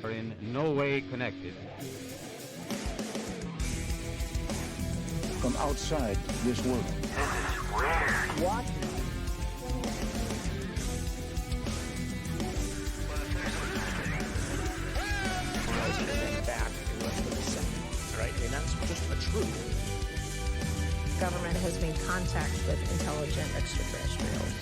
Are in no way connected. From outside this world. What? Back in less than a second, right? And that's just a truth. Government has made contact with intelligent extraterrestrials.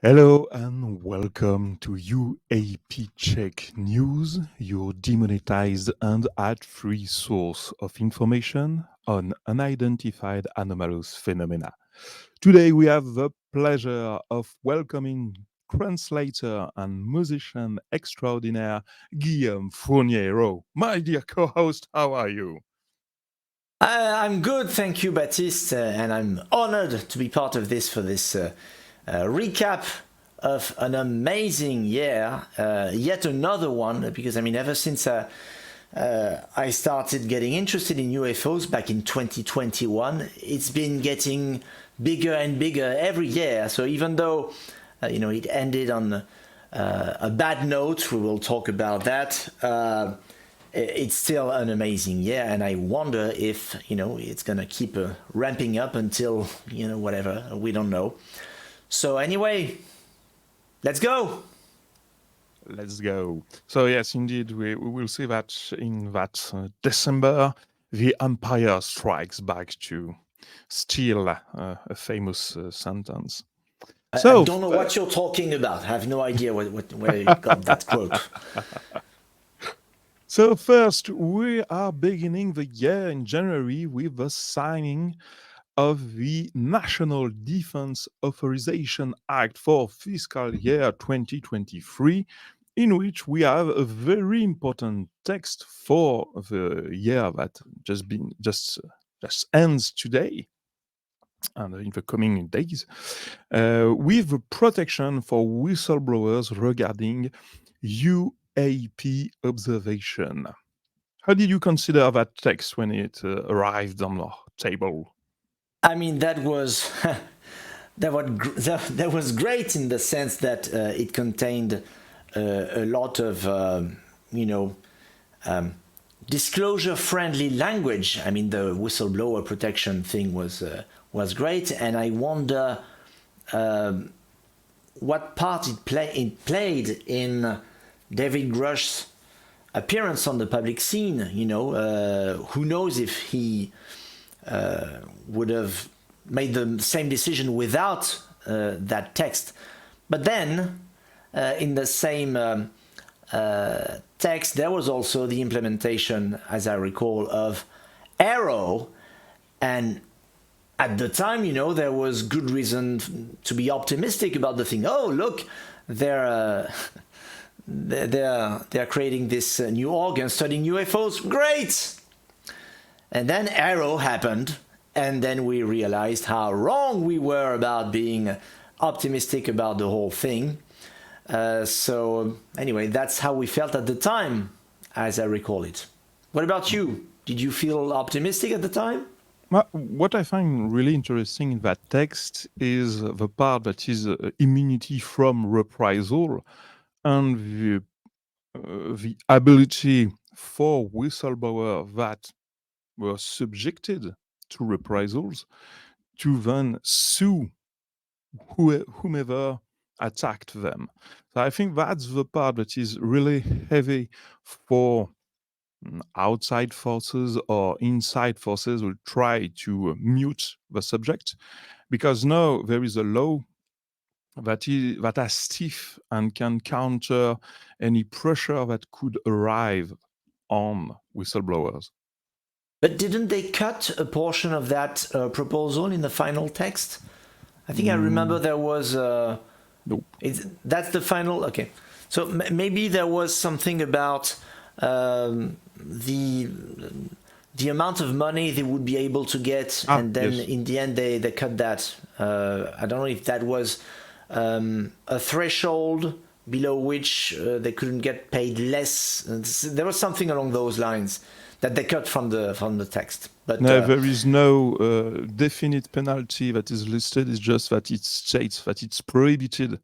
Hello and welcome to UAP Check News, your demonetized and ad-free source of information on unidentified anomalous phenomena. Today we have the pleasure of welcoming translator and musician extraordinaire Guillaume Fournier. My dear co-host, how are you? I'm good, thank you, Baptiste, and I'm honored to be part of this for this recap of an amazing year, yet another one, because I mean, ever since I started getting interested in UFOs back in 2021, it's been getting bigger and bigger every year. So even though, it ended on a bad note, we will talk about that. It's still an amazing year, and I wonder if it's gonna keep ramping up until whatever, we don't know. So anyway, let's go. Let's go. So yes, indeed, we will see that in that December, the Empire strikes back to steal a famous sentence. I don't know what you're talking about. I have no idea where you got that quote. So first, we are beginning the year in January with the signing of the National Defense Authorization Act for fiscal year 2023, in which we have a very important text for the year that just ends today and in the coming days, with protection for whistleblowers regarding UAP observation. How did you consider that text when it arrived on our table? I mean, that was that was great in the sense that it contained a lot of disclosure-friendly language. I mean, the whistleblower protection thing was great, and I wonder what part it played in David Grush's appearance on the public scene. Who knows if he would have made the same decision without that text. But then, in the same text, there was also the implementation, as I recall, of Arrow. And at the time, there was good reason to be optimistic about the thing. Oh, look, they're creating this new organ studying UFOs. Great! And then Arrow happened, and then we realized how wrong we were about being optimistic about the whole thing. So anyway, that's how we felt at the time, as I recall it. What about you? Did you feel optimistic at the time? What I find really interesting in that text is the part that is immunity from reprisal and the ability for whistleblowers that were subjected to reprisals to then sue whomever attacked them. So I think that's the part that is really heavy for outside forces or inside forces will try to mute the subject, because now there is a law that is stiff and can counter any pressure that could arrive on whistleblowers. But didn't they cut a portion of that proposal in the final text? I think I remember there was... Nope. That's the final... Okay. So maybe there was something about the amount of money they would be able to get, and then yes. In the end they cut that. I don't know if that was a threshold below which they couldn't get paid less. There was something along those lines. that they cut from the text. But No, there is no definite penalty that is listed. It's just that it states that it's prohibited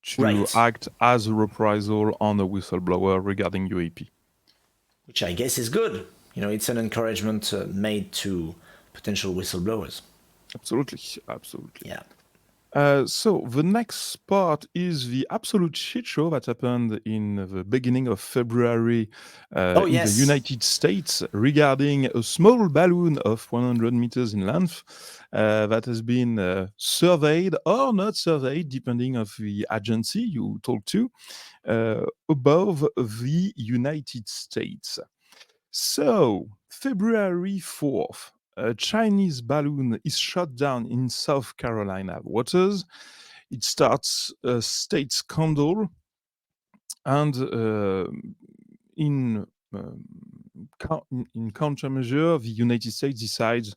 to Right. act as a reprisal on a whistleblower regarding UAP. which I guess is good. It's an encouragement made to potential whistleblowers. Absolutely. Yeah. So the next part is the absolute shit show that happened in the beginning of February in yes. the United States regarding a small balloon of 100 meters in length that has been surveyed or not surveyed, depending on the agency you talk to, above the United States. So, February 4th, a Chinese balloon is shot down in South Carolina waters. It starts a state scandal, and in countermeasure, the United States decides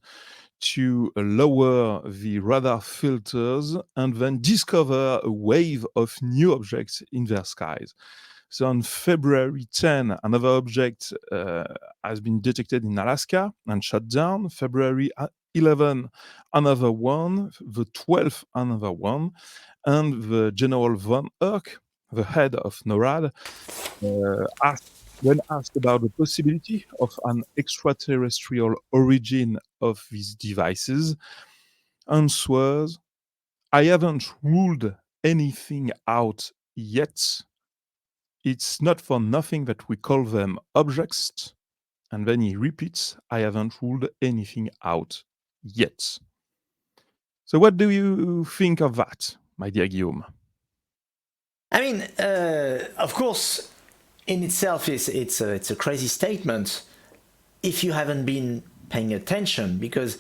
to lower the radar filters and then discover a wave of new objects in their skies. So on February 10, another object has been detected in Alaska and shot down. February 11, another one. The 12th, another one. And the General von Erck, the head of NORAD, when asked about the possibility of an extraterrestrial origin of these devices, answers, I haven't ruled anything out yet. It's not for nothing that we call them objects. And then he repeats, I haven't ruled anything out yet. So what do you think of that, my dear Guillaume? I mean, of course, in itself, it's a crazy statement if you haven't been paying attention, because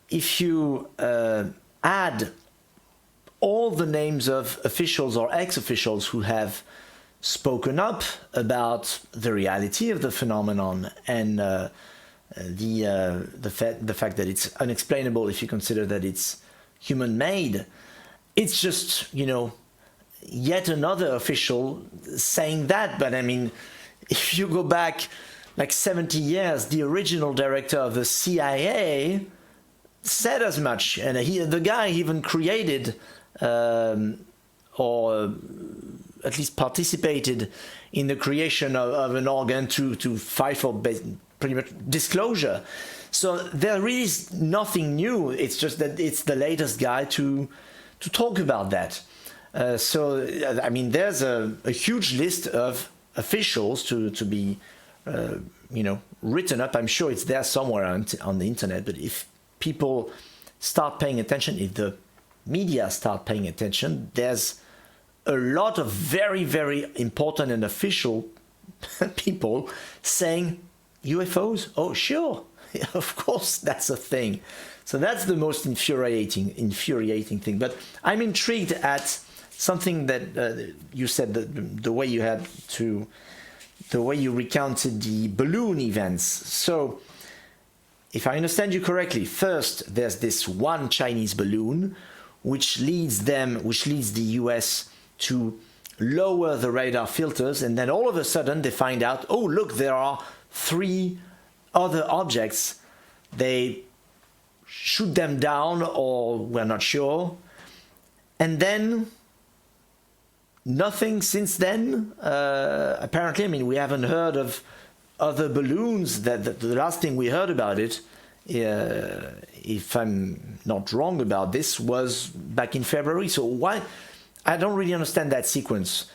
if you add all the names of officials or ex-officials who have spoken up about the reality of the phenomenon and the fact that it's unexplainable if you consider that it's human-made, it's just, yet another official saying that. But I mean, if you go back like 70 years, the original director of the CIA said as much, and the guy even created or at least participated in the creation of an organ to fight for pretty much disclosure. So there really is nothing new. It's just that it's the latest guy to talk about that. So I mean, there's a huge list of officials to be written up. I'm sure it's there somewhere on the internet. But if people start paying attention, if the media start paying attention, there's a lot of very, very important and official people saying UFOs. Oh, sure, of course, that's a thing. So that's the most infuriating thing. But I'm intrigued at something that you said, the way you recounted the balloon events. So, if I understand you correctly, first there's this one Chinese balloon, which leads the US to lower the radar filters, and then all of a sudden they find out, oh look, there are 3 other objects. They shoot them down, or we're not sure, and then nothing since then. Apparently, I mean, we haven't heard of other balloons. That the last thing we heard about it, if I'm not wrong about this, was back in February. So why? I don't really understand that sequence.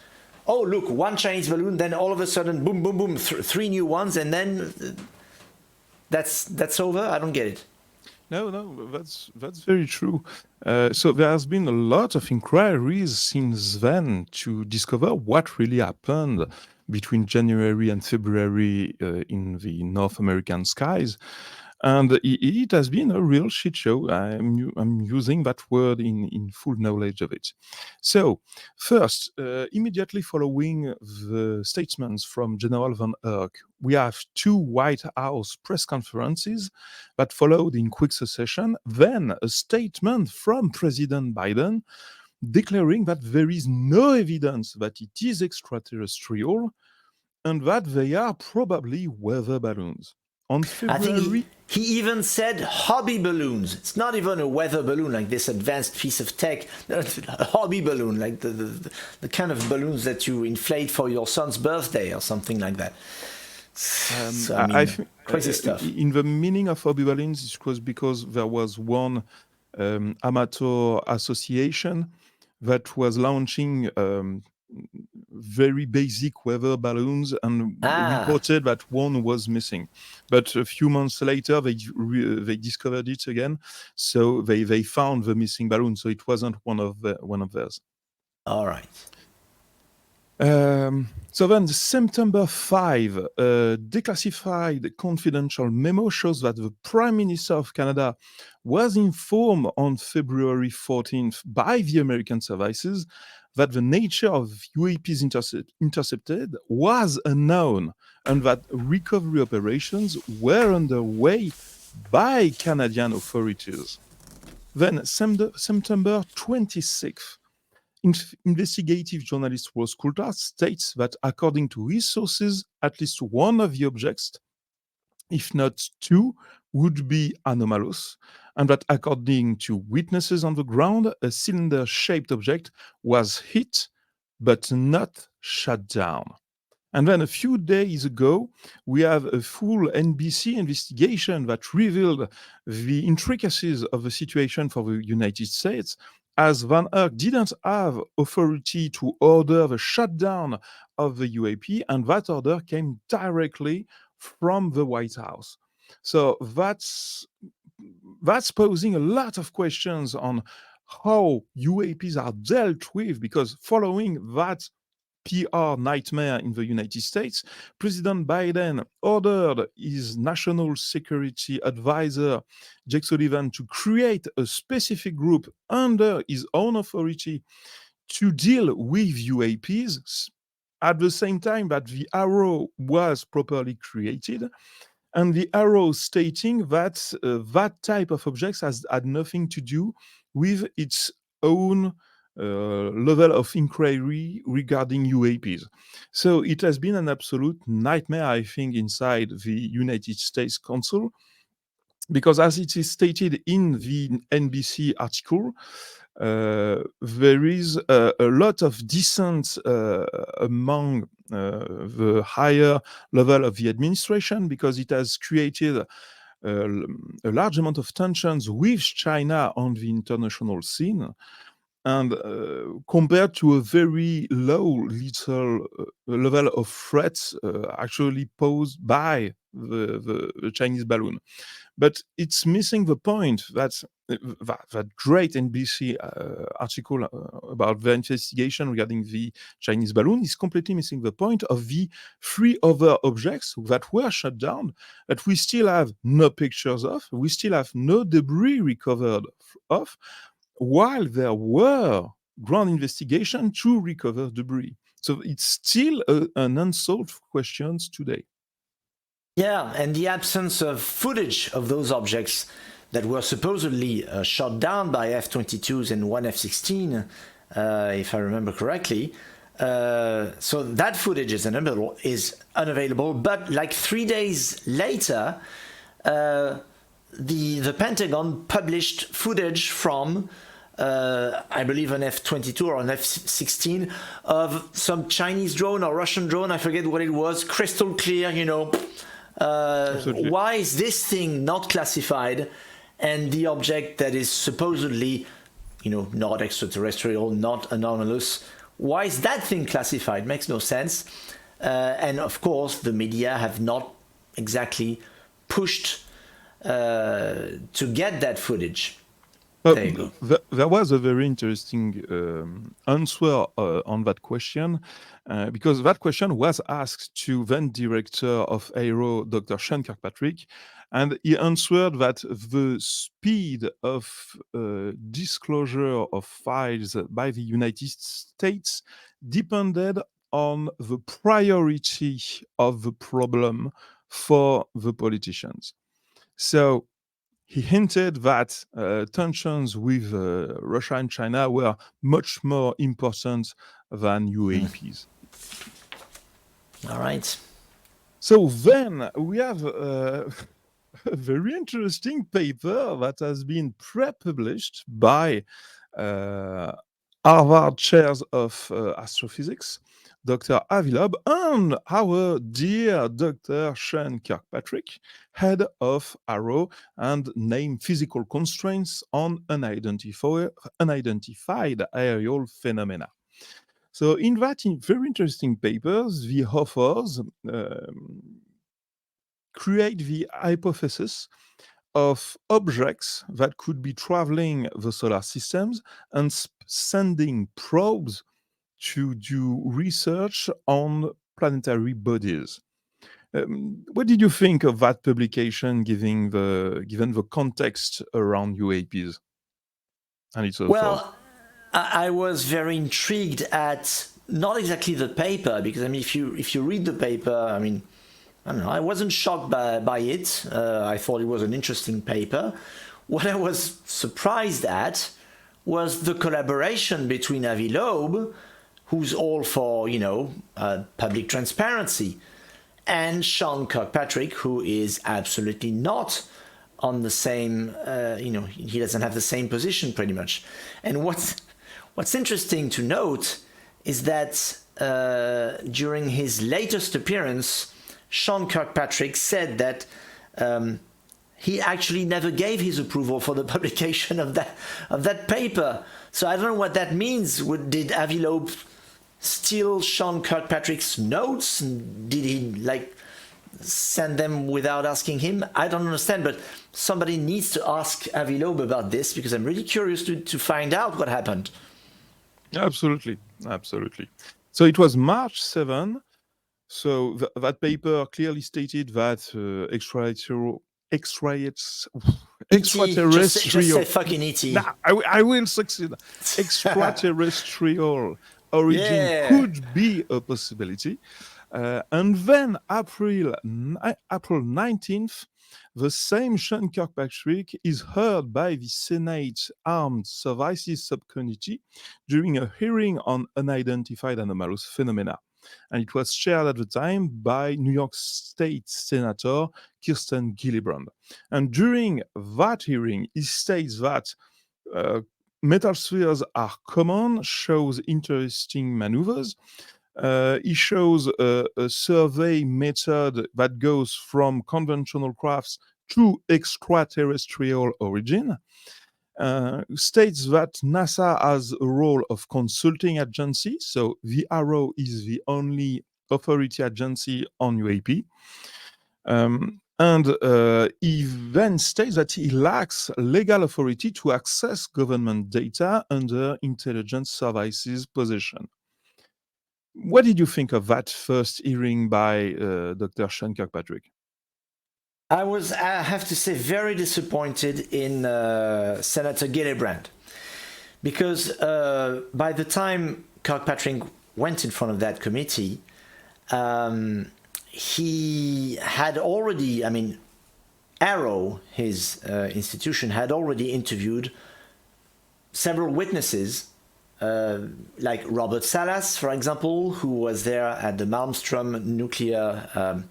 Oh, look, one Chinese balloon, then all of a sudden, boom, boom, boom, 3 new ones, and then that's over. I don't get it. No, that's very true. So there has been a lot of inquiries since then to discover what really happened between January and February in the North American skies. And it has been a real shit show. I'm using that word in full knowledge of it. So, first, immediately following the statements from General von Erck, we have 2 White House press conferences that followed in quick succession. Then a statement from President Biden declaring that there is no evidence that it is extraterrestrial and that they are probably weather balloons. On I think February, he even said hobby balloons. It's not even a weather balloon like this advanced piece of tech. A hobby balloon, like the kind of balloons that you inflate for your son's birthday or something like that. So, I mean, think, crazy stuff. in the meaning of hobby balloons, it was because there was one amateur association that was launching very basic weather balloons and reported that one was missing. But a few months later, they discovered it again, so they found the missing balloon. So it wasn't one of theirs. All right. So then, September 5, a declassified confidential memo shows that the Prime Minister of Canada was informed on February 14th by the American services that the nature of UAPs intercepted was unknown and that recovery operations were underway by Canadian authorities. Then, September 26th, investigative journalist Rose Coulthard states that according to his sources, at least one of the objects, if not two, would be anomalous, and that according to witnesses on the ground, a cylinder-shaped object was hit but not shut down. And then a few days ago, we have a full NBC investigation that revealed the intricacies of the situation for the United States, as Van Herk didn't have authority to order the shutdown of the UAP, and that order came directly from the White House. So that's posing a lot of questions on how UAPs are dealt with, because following that PR nightmare in the United States, President Biden ordered his national security advisor, Jake Sullivan, to create a specific group under his own authority to deal with UAPs at the same time that the Arrow was properly created. And the Arrow stating that that type of objects had nothing to do with its own level of inquiry regarding UAPs. So it has been an absolute nightmare, I think, inside the United States Council, because as it is stated in the NBC article, there is a lot of dissent among the higher level of the administration, because it has created a large amount of tensions with China on the international scene. And compared to a very low little level of threats actually posed by the Chinese balloon. But it's missing the point that that great NBC article about the investigation regarding the Chinese balloon is completely missing the point of the three other objects that were shut down, that we still have no pictures of, we still have no debris recovered of, while there were ground investigation to recover debris. So it's still an unsolved question today. Yeah, and the absence of footage of those objects that were supposedly shot down by F-22s and one F-16, if I remember correctly. So that footage is unavailable, but like 3 days later, the Pentagon published footage from I believe an F-22 or an F-16 of some Chinese drone or Russian drone, I forget what it was, crystal clear, you know. Why is this thing not classified, and the object that is supposedly, you know, not extraterrestrial, not anomalous, why is that thing classified? Makes no sense. And of course, the media have not exactly pushed to get that footage. There you go. There was a very interesting answer on that question, because that question was asked to then director of Aero, Dr. Sean Kirkpatrick, and he answered that the speed of disclosure of files by the United States depended on the priority of the problem for the politicians. So he hinted that tensions with Russia and China were much more important than UAPs. All right. So then we have a very interesting paper that has been pre-published by Harvard chairs of astrophysics, Dr. Avilab, and our dear Dr. Sean Kirkpatrick, head of ARROW and name physical constraints on unidentified aerial phenomena. So in that very interesting papers, the authors create the hypothesis of objects that could be traveling the solar systems and sending probes to do research on planetary bodies. What did you think of that publication, given the context around UAPs and its authors? Well, I was very intrigued at not exactly the paper, because I mean, if you read the paper, I mean, I don't know, I wasn't shocked by it. I thought it was an interesting paper. What I was surprised at was the collaboration between Avi Loeb, who's all for, public transparency, and Sean Kirkpatrick, who is absolutely not on the same, he doesn't have the same position pretty much. And what's interesting to note is that during his latest appearance, Sean Kirkpatrick said that he actually never gave his approval for the publication of that paper. So I don't know what that means. Did Avi Loeb steal Sean Kirkpatrick's notes? Did he send them without asking him? I don't understand, but somebody needs to ask Avi Loeb about this, because I'm really curious to find out what happened. Absolutely. So it was March 7. So that paper clearly stated that extraterrestrial. Just say fucking ET. Nah, I will succeed. Extraterrestrial origin could be a possibility. And then April 19th, the same Sean Kirkpatrick is heard by the Senate Armed Services Subcommittee during a hearing on unidentified anomalous phenomena. And it was chaired at the time by New York State Senator Kirsten Gillibrand. And during that hearing, he states that metal spheres are common, shows interesting maneuvers. He shows a survey method that goes from conventional crafts to extraterrestrial origin. States that NASA has a role of consulting agency, so the ARROW is the only authority agency on UAP. And he then states that he lacks legal authority to access government data under intelligence services possession. What did you think of that first hearing by Dr. Sean Kirkpatrick? I have to say, very disappointed in Senator Gillibrand, because by the time Kirkpatrick went in front of that committee, he had already, ARROW, his institution, had already interviewed several witnesses, like Robert Salas, for example, who was there at the Malmstrom nuclear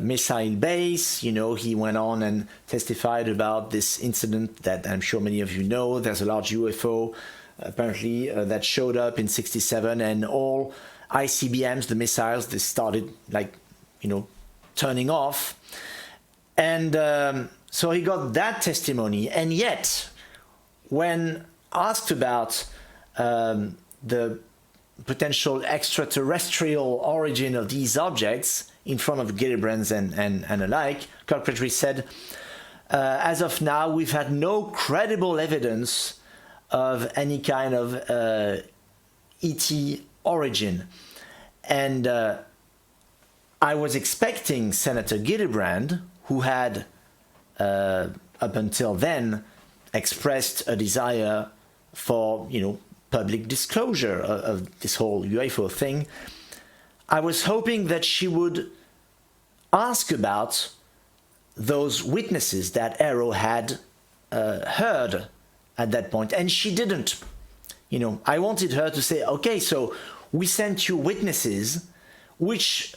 missile base. He went on and testified about this incident that I'm sure many of you know. There's a large UFO apparently that showed up in 1967, and all ICBMs, the missiles, they started turning off. And so he got that testimony. And yet, when asked about the potential extraterrestrial origin of these objects in front of Gillibrand and alike, Kirkpatrick said, as of now, we've had no credible evidence of any kind of ET origin. And I was expecting Senator Gillibrand, who had up until then expressed a desire for, public disclosure of this whole UFO thing. I was hoping that she would ask about those witnesses that ARROW had heard at that point, and she didn't. I wanted her to say, okay, so we sent you witnesses which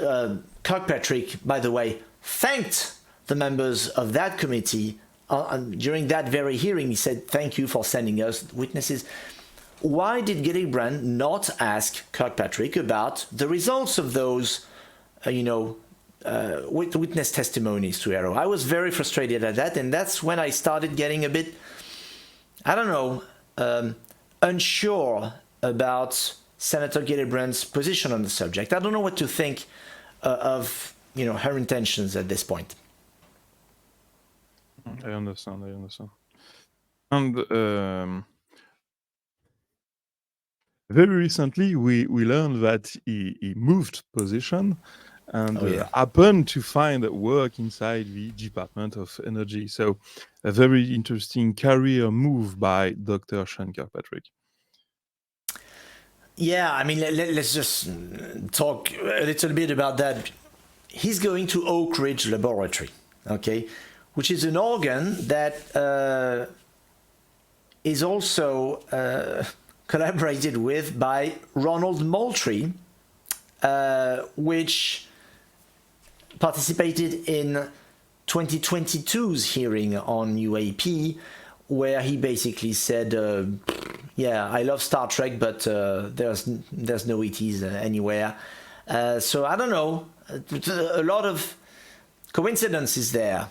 Kirkpatrick, by the way, thanked the members of that committee during that very hearing. He said, "Thank you for sending us witnesses." Why did Gillibrand not ask Kirkpatrick about the results of those, witness testimonies to Arrow? I was very frustrated at that, and that's when I started getting a bit, I don't know, unsure about Senator Gillibrand's position on the subject. I don't know what to think of her intentions at this point. I understand. And very recently, we learned that he moved position and happened to find work inside the Department of Energy. So a very interesting career move by Dr. Sean Kirkpatrick. Yeah, I mean, let's just talk a little bit about that. He's going to Oak Ridge Laboratory, okay, which is an organ that is also collaborated with by Ronald Moultrie, which participated in 2022's hearing on UAP, where he basically said, "Yeah, I love Star Trek, but there's no ETs anywhere." So I don't know, a lot of coincidences there.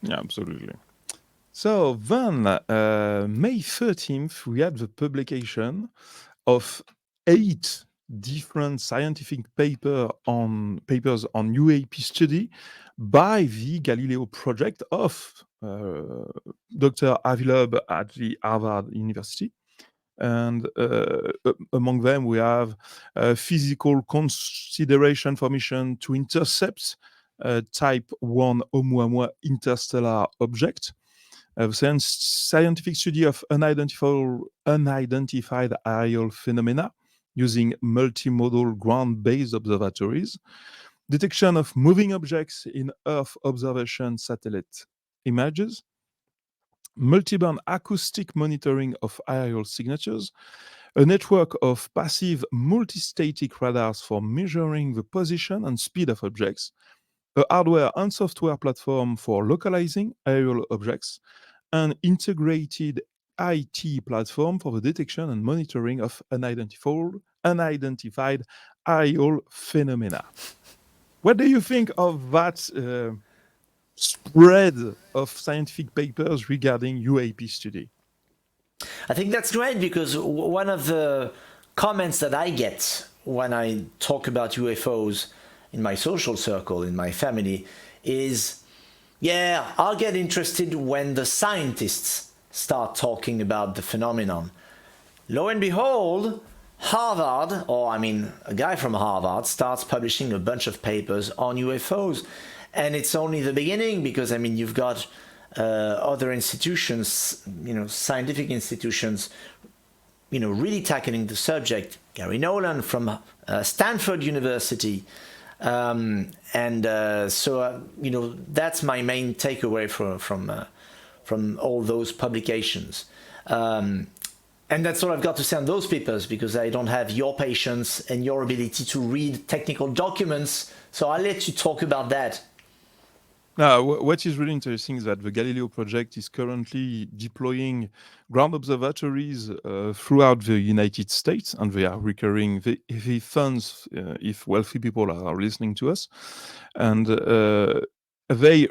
Yeah, absolutely. So then, May 13th, we had the publication of 8 different scientific papers on UAP study by the Galileo project of Dr. Avilub at the Harvard University. And among them, we have physical consideration for mission to intercept Type 1 Oumuamua interstellar object. Scientific study of unidentified aerial phenomena using multimodal ground-based observatories, detection of moving objects in Earth observation satellite images, multi-band acoustic monitoring of aerial signatures, a network of passive multi-static radars for measuring the position and speed of objects, a hardware and software platform for localizing aerial objects, an integrated IT platform for the detection and monitoring of unidentified aerial phenomena. What do you think of that spread of scientific papers regarding UAP study? I think that's great, because one of the comments that I get when I talk about UFOs in my social circle, in my family, is, yeah, I'll get interested when the scientists start talking about the phenomenon. Lo and behold, Harvard, a guy from Harvard, starts publishing a bunch of papers on UFOs. And it's only the beginning, because, you've got other institutions, scientific institutions, really tackling the subject. Gary Nolan from Stanford University. So that's my main takeaway from all those publications. And that's all I've got to say on those papers, because I don't have your patience and your ability to read technical documents. So I'll let you talk about that. Now, what is really interesting is that the Galileo project is currently deploying ground observatories throughout the United States, and they are recurring the funds if wealthy people are listening to us. And they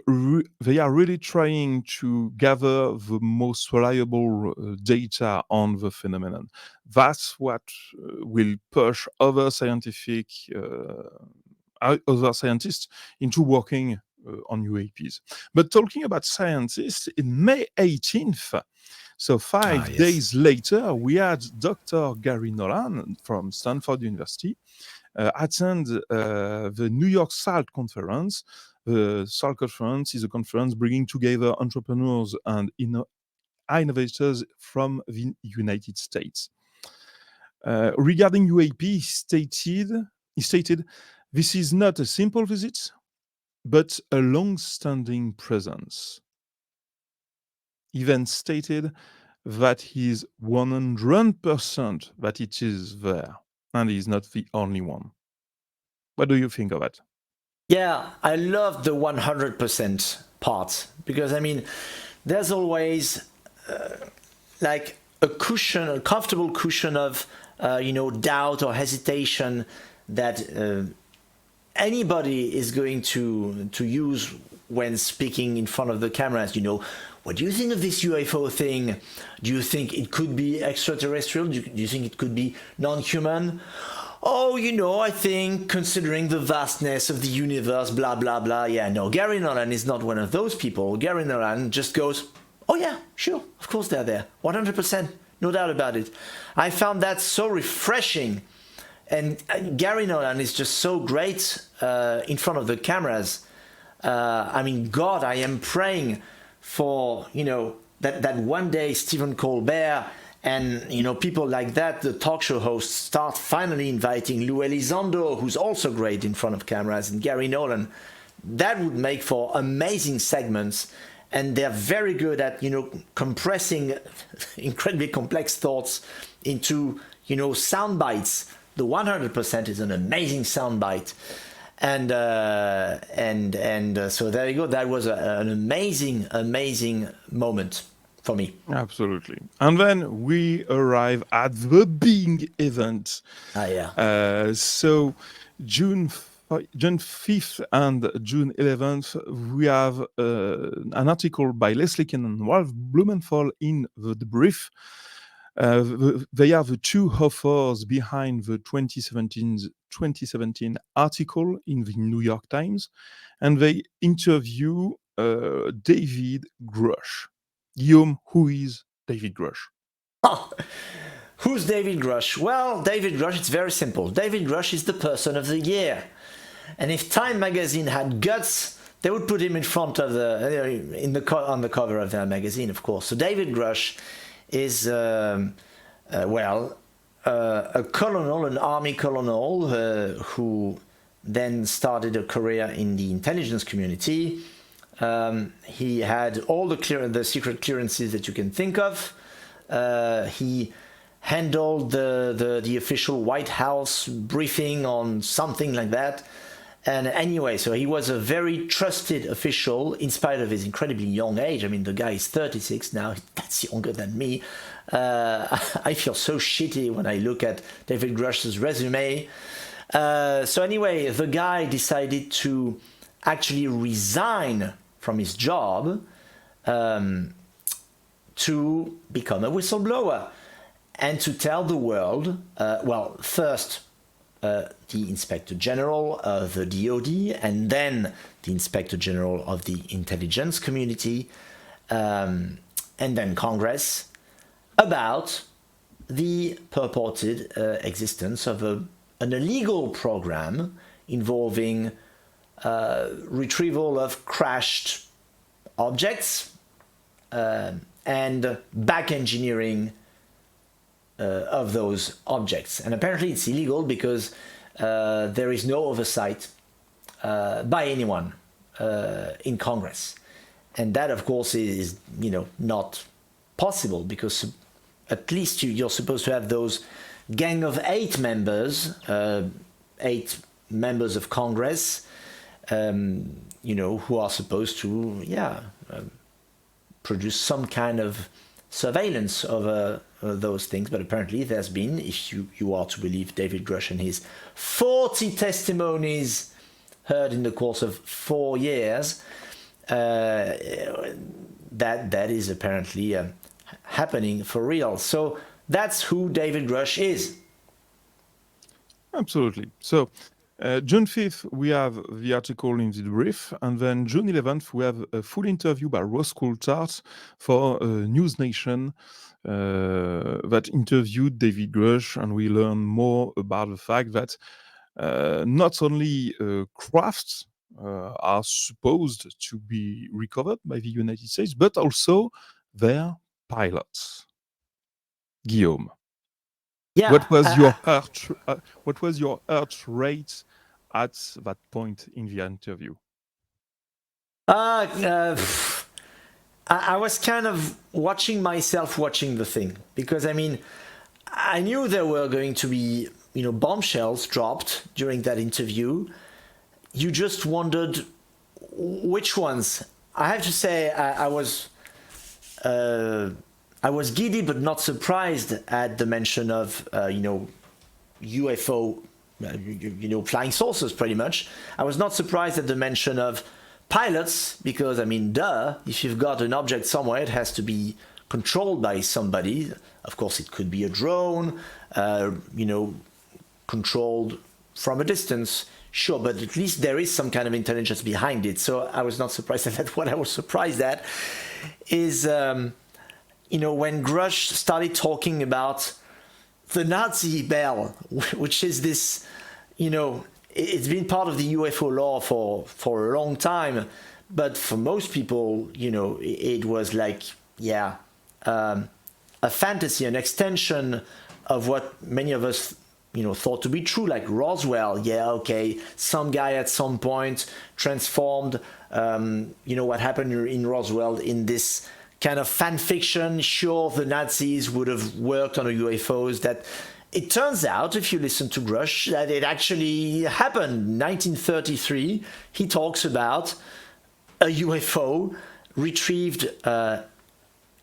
are really trying to gather the most reliable data on the phenomenon. That's what will push other scientists into working on UAPs. But talking about scientists, in May 18th, so 5 days later, we had Dr. Gary Nolan from Stanford University attend the New York SALT conference. The SALT conference is a conference bringing together entrepreneurs and innovators from the United States. Regarding UAP, he stated, "This is not a simple visit, but a long-standing presence." He then stated that he's 100% that it is there, and he's not the only one. What do you think of that? Yeah, I love the 100% part because I mean, there's always like a cushion, a comfortable cushion of doubt or hesitation that anybody is going to use when speaking in front of the cameras. What do you think of this UFO thing? Do you think it could be extraterrestrial? Do you think it could be non-human? Oh, I think considering the vastness of the universe, blah, blah, blah. Yeah, no, Gary Nolan is not one of those people. Gary Nolan just goes, oh yeah, sure, of course they're there. 100%, no doubt about it. I found that so refreshing. And Gary Nolan is just so great in front of the cameras. I mean, God, I am praying for, that one day Stephen Colbert and people like that, the talk show hosts, start finally inviting Lou Elizondo, who's also great in front of cameras, and Gary Nolan. That would make for amazing segments, and they're very good at compressing incredibly complex thoughts into sound bites. The 100% is an amazing sound bite, and so there you go. That was an amazing moment for me. Absolutely. And then we arrive at the big event. So June 5th and June 11th, we have an article by Leslie Ken and Ralph Blumenthal in The Debrief. They are the two authors behind the 2017 article in the New York Times, and they interview David Grush. Guillaume, who is David Grush? Who's David Grush? Well, David Grush, it's very simple. David Grush is the person of the year. And if Time magazine had guts, they would put him in front of on the cover of their magazine, of course. So David Grush is, a colonel, an army colonel, who then started a career in the intelligence community. He had all the secret clearances that you can think of. He handled the official White House briefing on something like that. And anyway, so he was a very trusted official in spite of his incredibly young age. I mean, the guy is 36 now. That's younger than me. I feel so shitty when I look at David Grush's resume. So anyway, the guy decided to actually resign from his job to become a whistleblower and to tell the world, first the Inspector General of the DOD and then the Inspector General of the intelligence community and then Congress about the purported existence of an illegal program involving retrieval of crashed objects and back engineering of those objects. And apparently it's illegal because there is no oversight by anyone in Congress. And that, of course, is not possible because at least you're supposed to have those gang of 8 members, 8 members of Congress, who are supposed to, produce some kind of surveillance over those things. But apparently there's been, if you are to believe David Grush and his 40 testimonies heard in the course of 4 years, that is apparently happening for real. So that's who David Grush is. Absolutely. So June 5th, we have the article in the brief, and then June 11th, we have a full interview by Ross Coulthard for News Nation that interviewed David Grush, and we learn more about the fact that not only crafts are supposed to be recovered by the United States, but also their pilots. Guillaume. Yeah. What was your heart rate at that point in the interview? I was kind of watching myself watching the thing because I mean I knew there were going to be bombshells dropped during that interview. you just wondered which ones. I have to say, I was giddy but not surprised at the mention of UFO, flying saucers, pretty much. I was not surprised at the mention of pilots, because I mean, duh, if you've got an object somewhere, it has to be controlled by somebody. Of course, it could be a drone, controlled from a distance, sure, but at least there is some kind of intelligence behind it. So I was not surprised at that. What I was surprised at is, when Grush started talking about the Nazi bell, which is this, it's been part of the UFO lore for a long time, but for most people, it was like, a fantasy, an extension of what many of us, thought to be true, like Roswell. Yeah, okay, some guy at some point transformed, what happened in Roswell in this kind of fan fiction. Sure, the Nazis would have worked on UFOs. That it turns out, if you listen to Grush, that it actually happened. 1933, he talks about a UFO retrieved in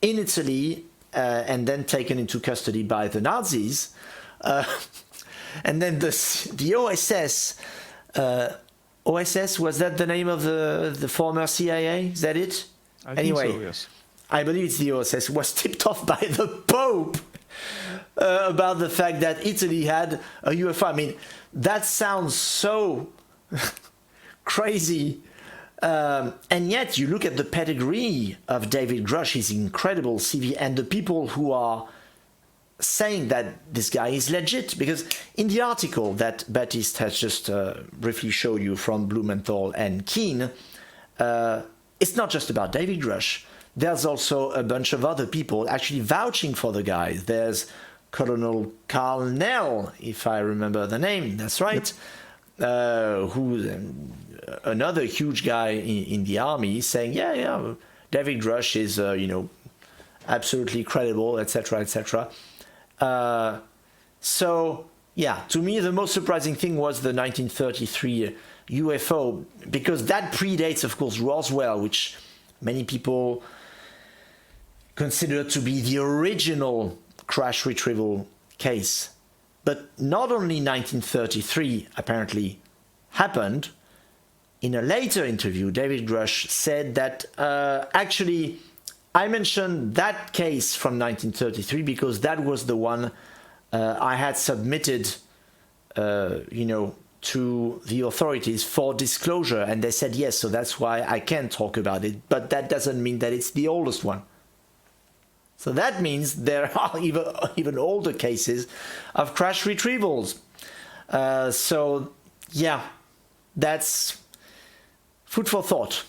Italy and then taken into custody by the Nazis. And then the OSS, OSS, was that the name of the former CIA? Is that it? Anyway, think so, yes. I believe it's the OSS, was tipped off by the Pope about the fact that Italy had a UFO. I mean, that sounds so crazy. And yet, you look at the pedigree of David Grush, his incredible CV, and the people who are saying that this guy is legit. Because in the article that Baptiste has just briefly showed you from Blumenthal and Keane, it's not just about David Grush. There's also a bunch of other people actually vouching for the guy. There's Colonel Carl Nell, if I remember the name, that's right, who's another huge guy in the army, saying, yeah, David Grush is, absolutely credible, etc., etc. So, yeah, to me, the most surprising thing was the 1933 UFO, because that predates, of course, Roswell, which many people consider to be the original crash retrieval case. But not only 1933 apparently happened. In a later interview, David Grush said that actually I mentioned that case from 1933 because that was the one I had submitted, to the authorities for disclosure, and they said yes, so that's why I can talk about it. But that doesn't mean that it's the oldest one. So that means there are even older cases of crash retrievals. So yeah, that's food for thought.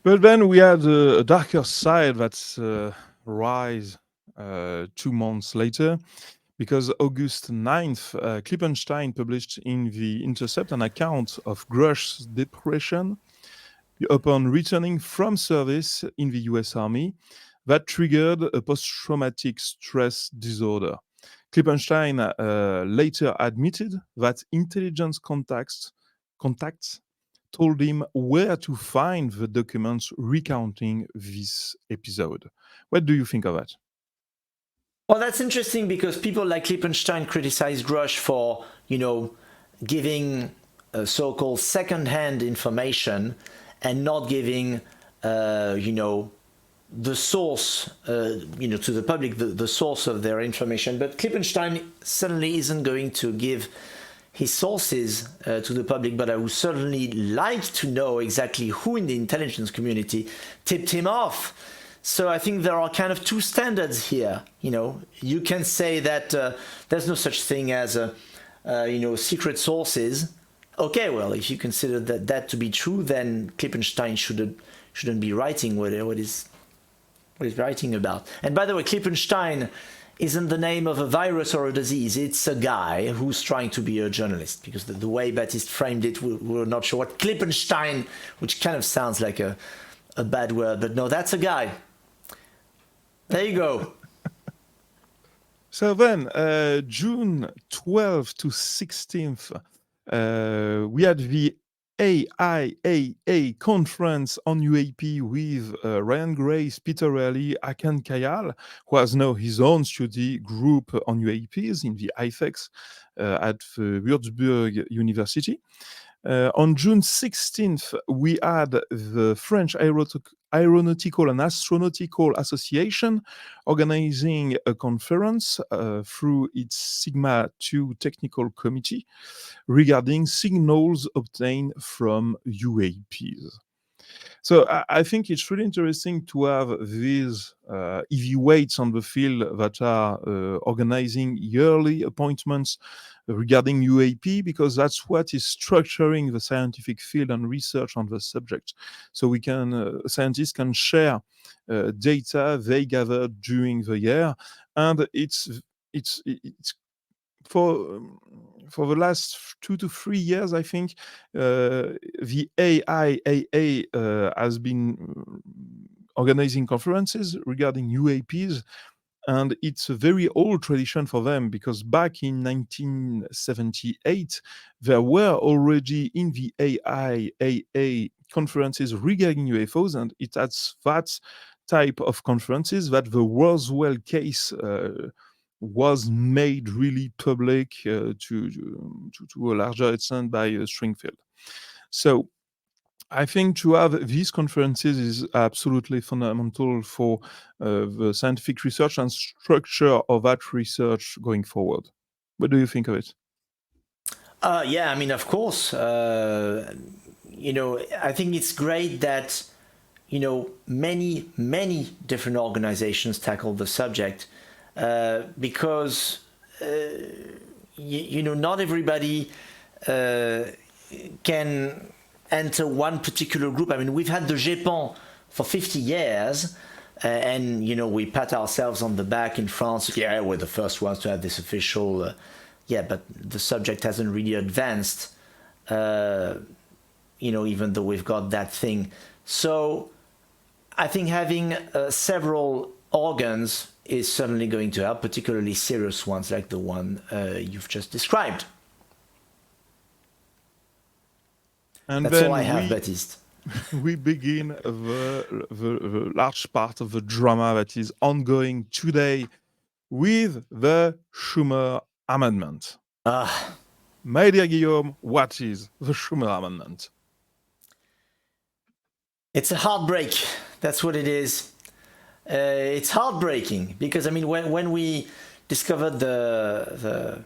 But then we had a darker side that's rise 2 months later, because August 9th, Klippenstein published in The Intercept an account of Grush's depression upon returning from service in the US Army that triggered a post-traumatic stress disorder. Klippenstein later admitted that intelligence contacts told him where to find the documents recounting this episode. What do you think of that? Well, that's interesting because people like Klippenstein criticize Grush for, giving so-called second-hand information and not giving, the source, to the public, the source of their information. But Klippenstein certainly isn't going to give his sources to the public, but I would certainly like to know exactly who in the intelligence community tipped him off. So I think there are kind of two standards here. You can say that there's no such thing as, secret sources. Okay, well, if you consider that to be true, then Klippenstein shouldn't be writing what he's writing about. And by the way, Klippenstein isn't the name of a virus or a disease. It's a guy who's trying to be a journalist, because the way Baptiste framed it, we're not sure what Klippenstein, which kind of sounds like a bad word, but no, that's a guy. There you go. So then, June 12th to 16th, We had the AIAA conference on UAP with Ryan Grace, Peter Reilly, Akan Kayal, who has now his own study group on UAPs in the IFEX at the Würzburg University. On June 16th, we had the French Aeronautical and Astronautical Association organizing a conference through its Sigma 2 technical committee regarding signals obtained from UAPs. So I think it's really interesting to have these heavyweights on the field that are organizing yearly appointments regarding UAP, because that's what is structuring the scientific field and research on the subject. So we can scientists can share data they gathered during the year, and it's for the last 2 to 3 years, I think, the AIAA has been organizing conferences regarding UAPs, and it's a very old tradition for them, because back in 1978, there were already in the AIAA conferences regarding UFOs, and that's that type of conferences that the Roswell case was made really public to a larger extent by Stringfield. So I think to have these conferences is absolutely fundamental for the scientific research and structure of that research going forward. What do you think of it? Yeah, I mean, of course, I think it's great that, many different organizations tackle the subject. Because not everybody can enter one particular group. I mean, we've had the GEPAN for 50 years, and we pat ourselves on the back in France. Yeah, we're the first ones to have this official. But the subject hasn't really advanced. Even though we've got that thing. So I think having several organs is certainly going to help, particularly serious ones like the one you've just described. And that's all I have, Baptiste. We begin the large part of the drama that is ongoing today with the Schumer Amendment. My dear Guillaume, what is the Schumer Amendment? It's a heartbreak. That's what it is. It's heartbreaking because, I mean, when we discovered the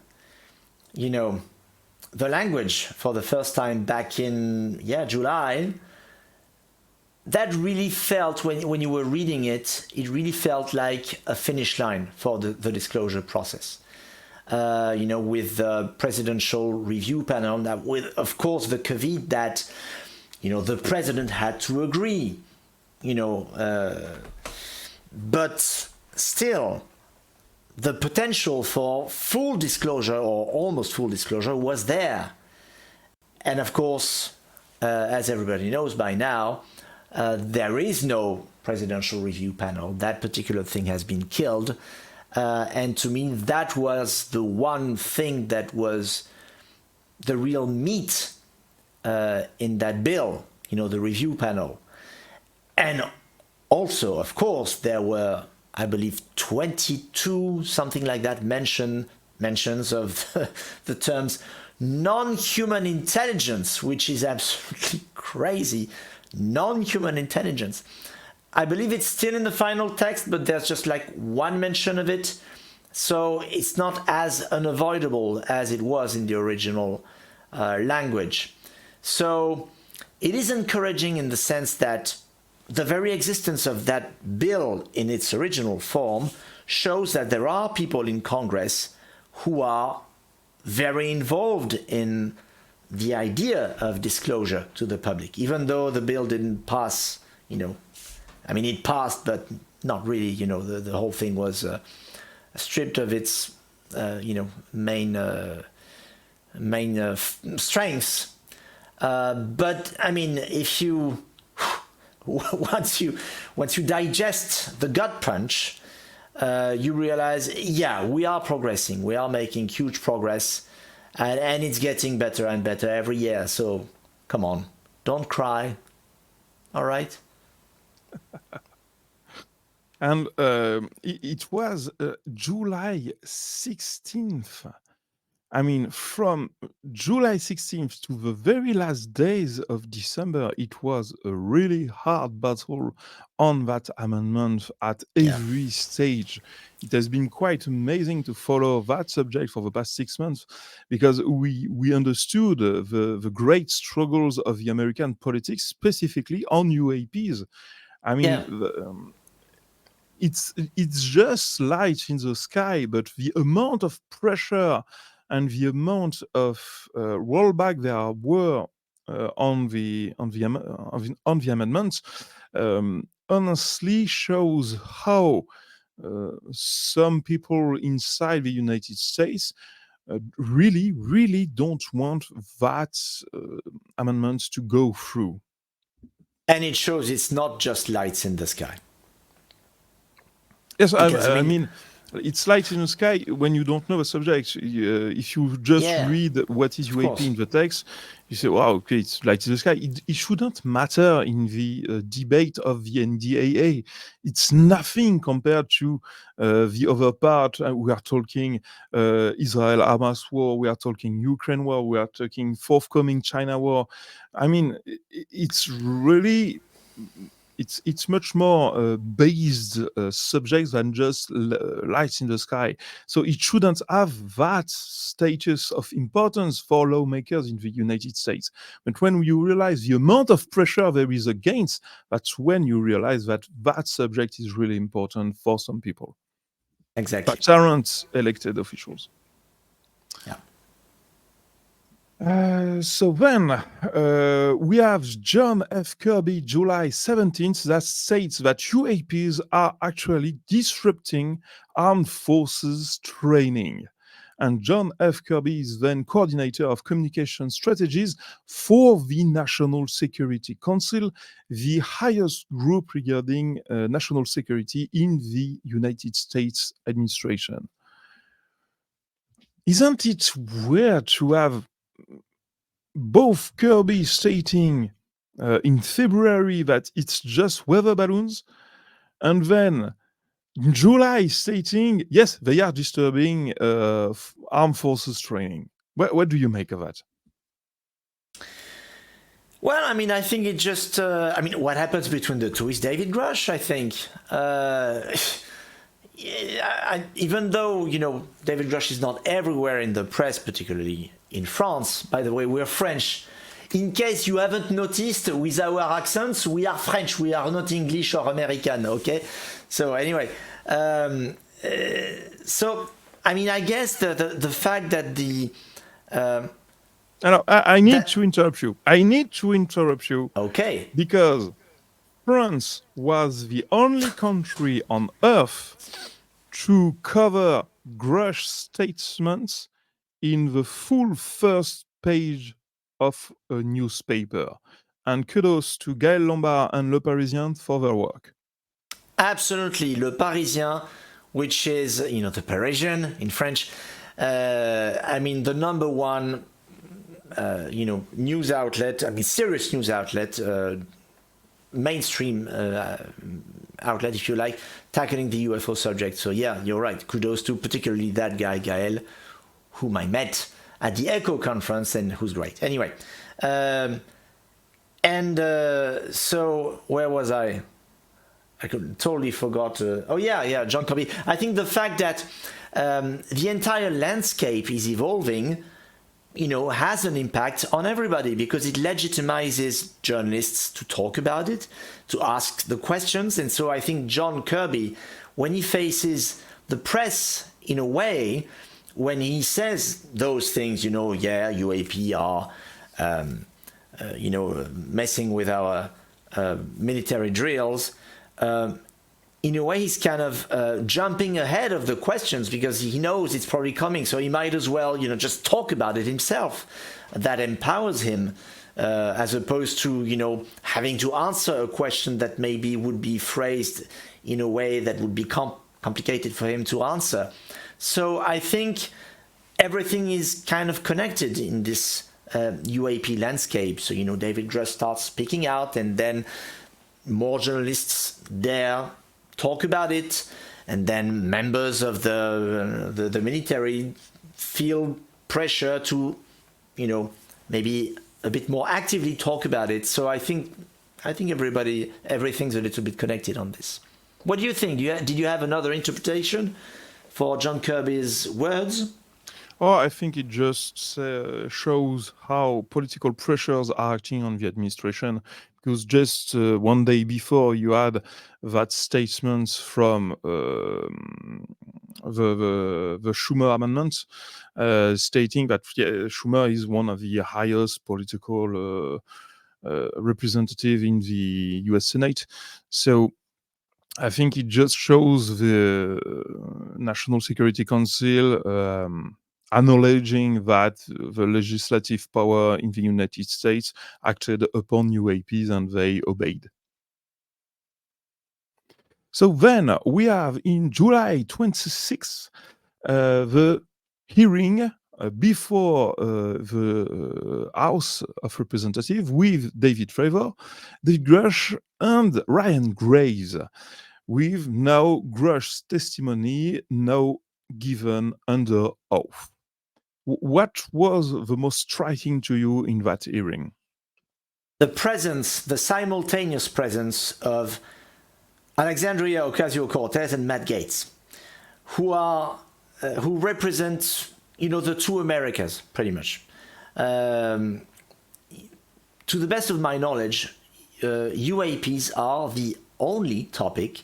language for the first time back in July, that really felt, when you were reading it, it really felt like a finish line for the disclosure process. With the presidential review panel, that with, of course, the caveat that, the president had to agree, but still, the potential for full disclosure or almost full disclosure was there. And of course, as everybody knows by now, there is no presidential review panel. That particular thing has been killed. And to me, that was the one thing that was the real meat in that bill, the review panel. And also, of course, there were, I believe, 22, something like that, mentions of the terms non-human intelligence, which is absolutely crazy. Non-human intelligence. I believe it's still in the final text, but there's just like one mention of it. So it's not as unavoidable as it was in the original language. So it is encouraging in the sense that the very existence of that bill in its original form shows that there are people in Congress who are very involved in the idea of disclosure to the public, even though the bill didn't pass, I mean, it passed, but not really, the whole thing was stripped of its, main strengths. But I mean, if you, once you digest the gut punch, you realize, we are progressing. We are making huge progress. and it's getting better and better every year. So come on, don't cry. All right. And it was July 16th. I mean, from July 16th to the very last days of December, it was a really hard battle on that amendment at every stage. It has been quite amazing to follow that subject for the past 6 months because we understood the great struggles of the American politics, specifically on UAPs. I mean, it's just light in the sky, but the amount of pressure and the amount of rollback there were on the amendments honestly shows how some people inside the United States really don't want that amendment to go through. And it shows it's not just lights in the sky. Yes, I mean, it's light in the sky when you don't know the subject. If you just read what is UAP in the text, you say, wow, okay, it's light in the sky. It shouldn't matter in the debate of the NDAA. It's nothing compared to the other part. We are talking Israel-Hamas war, we are talking Ukraine war, we are talking forthcoming China war. I mean, it's really... It's much more based subjects than just lights in the sky. So it shouldn't have that status of importance for lawmakers in the United States. But when you realize the amount of pressure there is against, that's when you realize that that subject is really important for some people. Exactly. But aren't elected officials. Yeah. So then we have John F. Kirby, July 17th, that states that UAPs are actually disrupting armed forces training. And John F. Kirby is then coordinator of communication strategies for the National Security Council, the highest group regarding national security in the United States administration. Isn't it weird to have both Kirby stating in February that it's just weather balloons, and then in July stating, yes, they are disturbing armed forces training? What do you make of that? Well, I mean, I think it just... what happens between the two is David Grush, I think. Even though, David Grush is not everywhere in the press, particularly in France. By the way, we're French. In case you haven't noticed, with our accents, we are French. We are not English or American, okay? So anyway, I guess the fact that the... I need to interrupt you. Okay. Because France was the only country on earth to cover Grush statements in the full first page of a newspaper. And kudos to Gaël Lombard and Le Parisien for their work. Absolutely. Le Parisien, which is, the Parisian in French, the number one, news outlet, serious news outlet, mainstream outlet, if you like, tackling the UFO subject. So yeah, you're right. Kudos to particularly that guy, Gaël, whom I met at the ECHO conference and who's great. Anyway, so where was I? I totally forgot. John Kirby. I think the fact that the entire landscape is evolving, has an impact on everybody because it legitimizes journalists to talk about it, to ask the questions. And so I think John Kirby, when he faces the press in a way, when he says those things, UAP are, messing with our military drills, in a way he's kind of jumping ahead of the questions because he knows it's probably coming. So he might as well, just talk about it himself. That empowers him as opposed to, having to answer a question that maybe would be phrased in a way that would be complicated for him to answer. So I think everything is kind of connected in this UAP landscape. So, David Grush starts speaking out, and then more journalists there talk about it, and then members of the military feel pressure to, maybe a bit more actively talk about it. So I think everything's a little bit connected on this. What do you think? Did you have another interpretation for John Kirby's words? Oh, I think it just shows how political pressures are acting on the administration. Because just one day before, you had that statement from the Schumer amendment, stating that Schumer is one of the highest political representative in the U.S. Senate. So I think it just shows the National Security Council acknowledging that the legislative power in the United States acted upon UAPs and they obeyed. So then we have in July 26th the hearing before the House of Representatives with David Fravor, David Grush, and Ryan Graves, with now Grush's testimony now given under oath. What was the most striking to you in that hearing? The simultaneous presence of Alexandria Ocasio-Cortez and Matt Gaetz, who represent, the two Americas, pretty much. To the best of my knowledge, UAPs are the only topic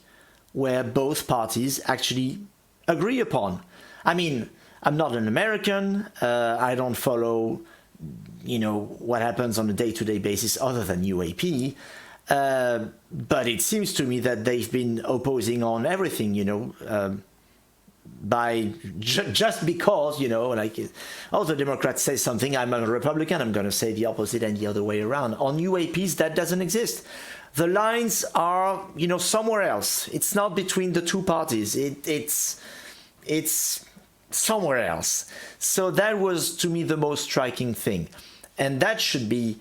where both parties actually agree upon. I mean, I'm not an American. I don't follow, what happens on a day-to-day basis other than UAP. But it seems to me that they've been opposing on everything, by just because, the Democrats say something, I'm a Republican, I'm going to say the opposite and the other way around. On UAPs, that doesn't exist. The lines are, somewhere else. It's not between the two parties. It's somewhere else. So that was, to me, the most striking thing. And that should be,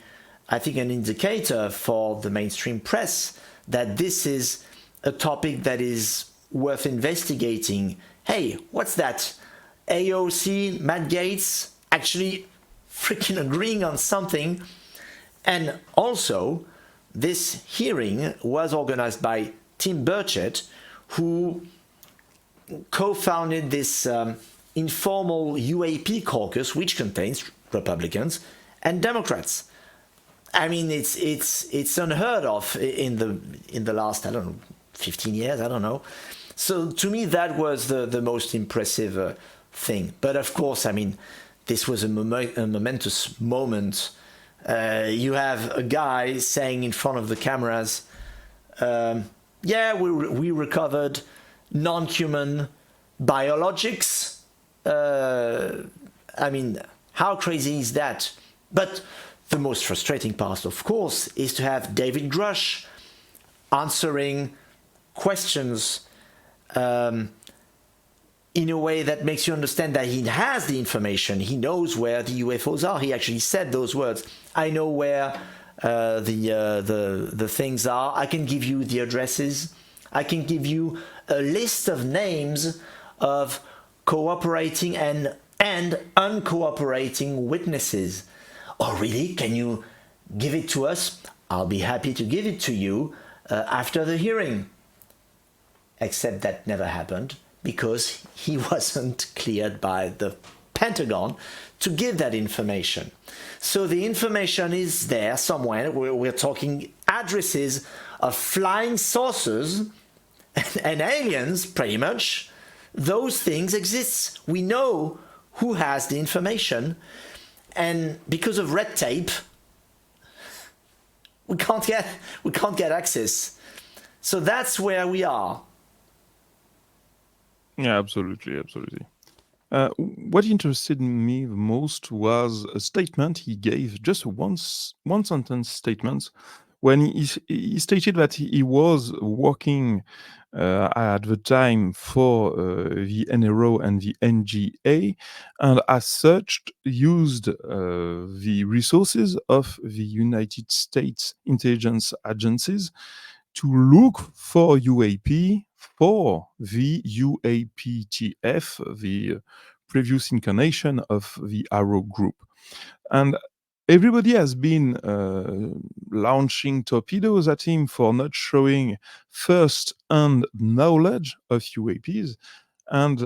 I think, an indicator for the mainstream press that this is a topic that is worth investigating. Hey, what's that? AOC, Matt Gaetz actually freaking agreeing on something. And also, this hearing was organized by Tim Burchett, who co-founded this informal UAP caucus, which contains Republicans and Democrats. I mean, it's unheard of in the last, 15 years, I don't know. So to me, that was the most impressive thing. But of course, I mean, this was a momentous moment. You have a guy saying in front of the cameras, we recovered non-human biologics. I mean, how crazy is that? But the most frustrating part, of course, is to have David Grush answering questions in a way that makes you understand that he has the information. He knows where the UFOs are. He actually said those words. I know where the things are. I can give you the addresses. I can give you a list of names of cooperating and uncooperating witnesses. Oh, really? Can you give it to us? I'll be happy to give it to you after the hearing. Except that never happened because he wasn't cleared by the Pentagon to give that information. So the information is there somewhere. We're talking addresses of flying saucers and aliens, pretty much. Those things exist. We know who has the information. And because of red tape, we can't get access. So that's where we are. Yeah, absolutely. What interested me the most was a statement he gave, just one sentence statement, when he stated that he was working at the time for the NRO and the NGA, and as such used the resources of the United States intelligence agencies to look for UAP for the UAPTF, the previous incarnation of the Arrow group. And everybody has been launching torpedoes at him for not showing first-hand knowledge of UAPs. And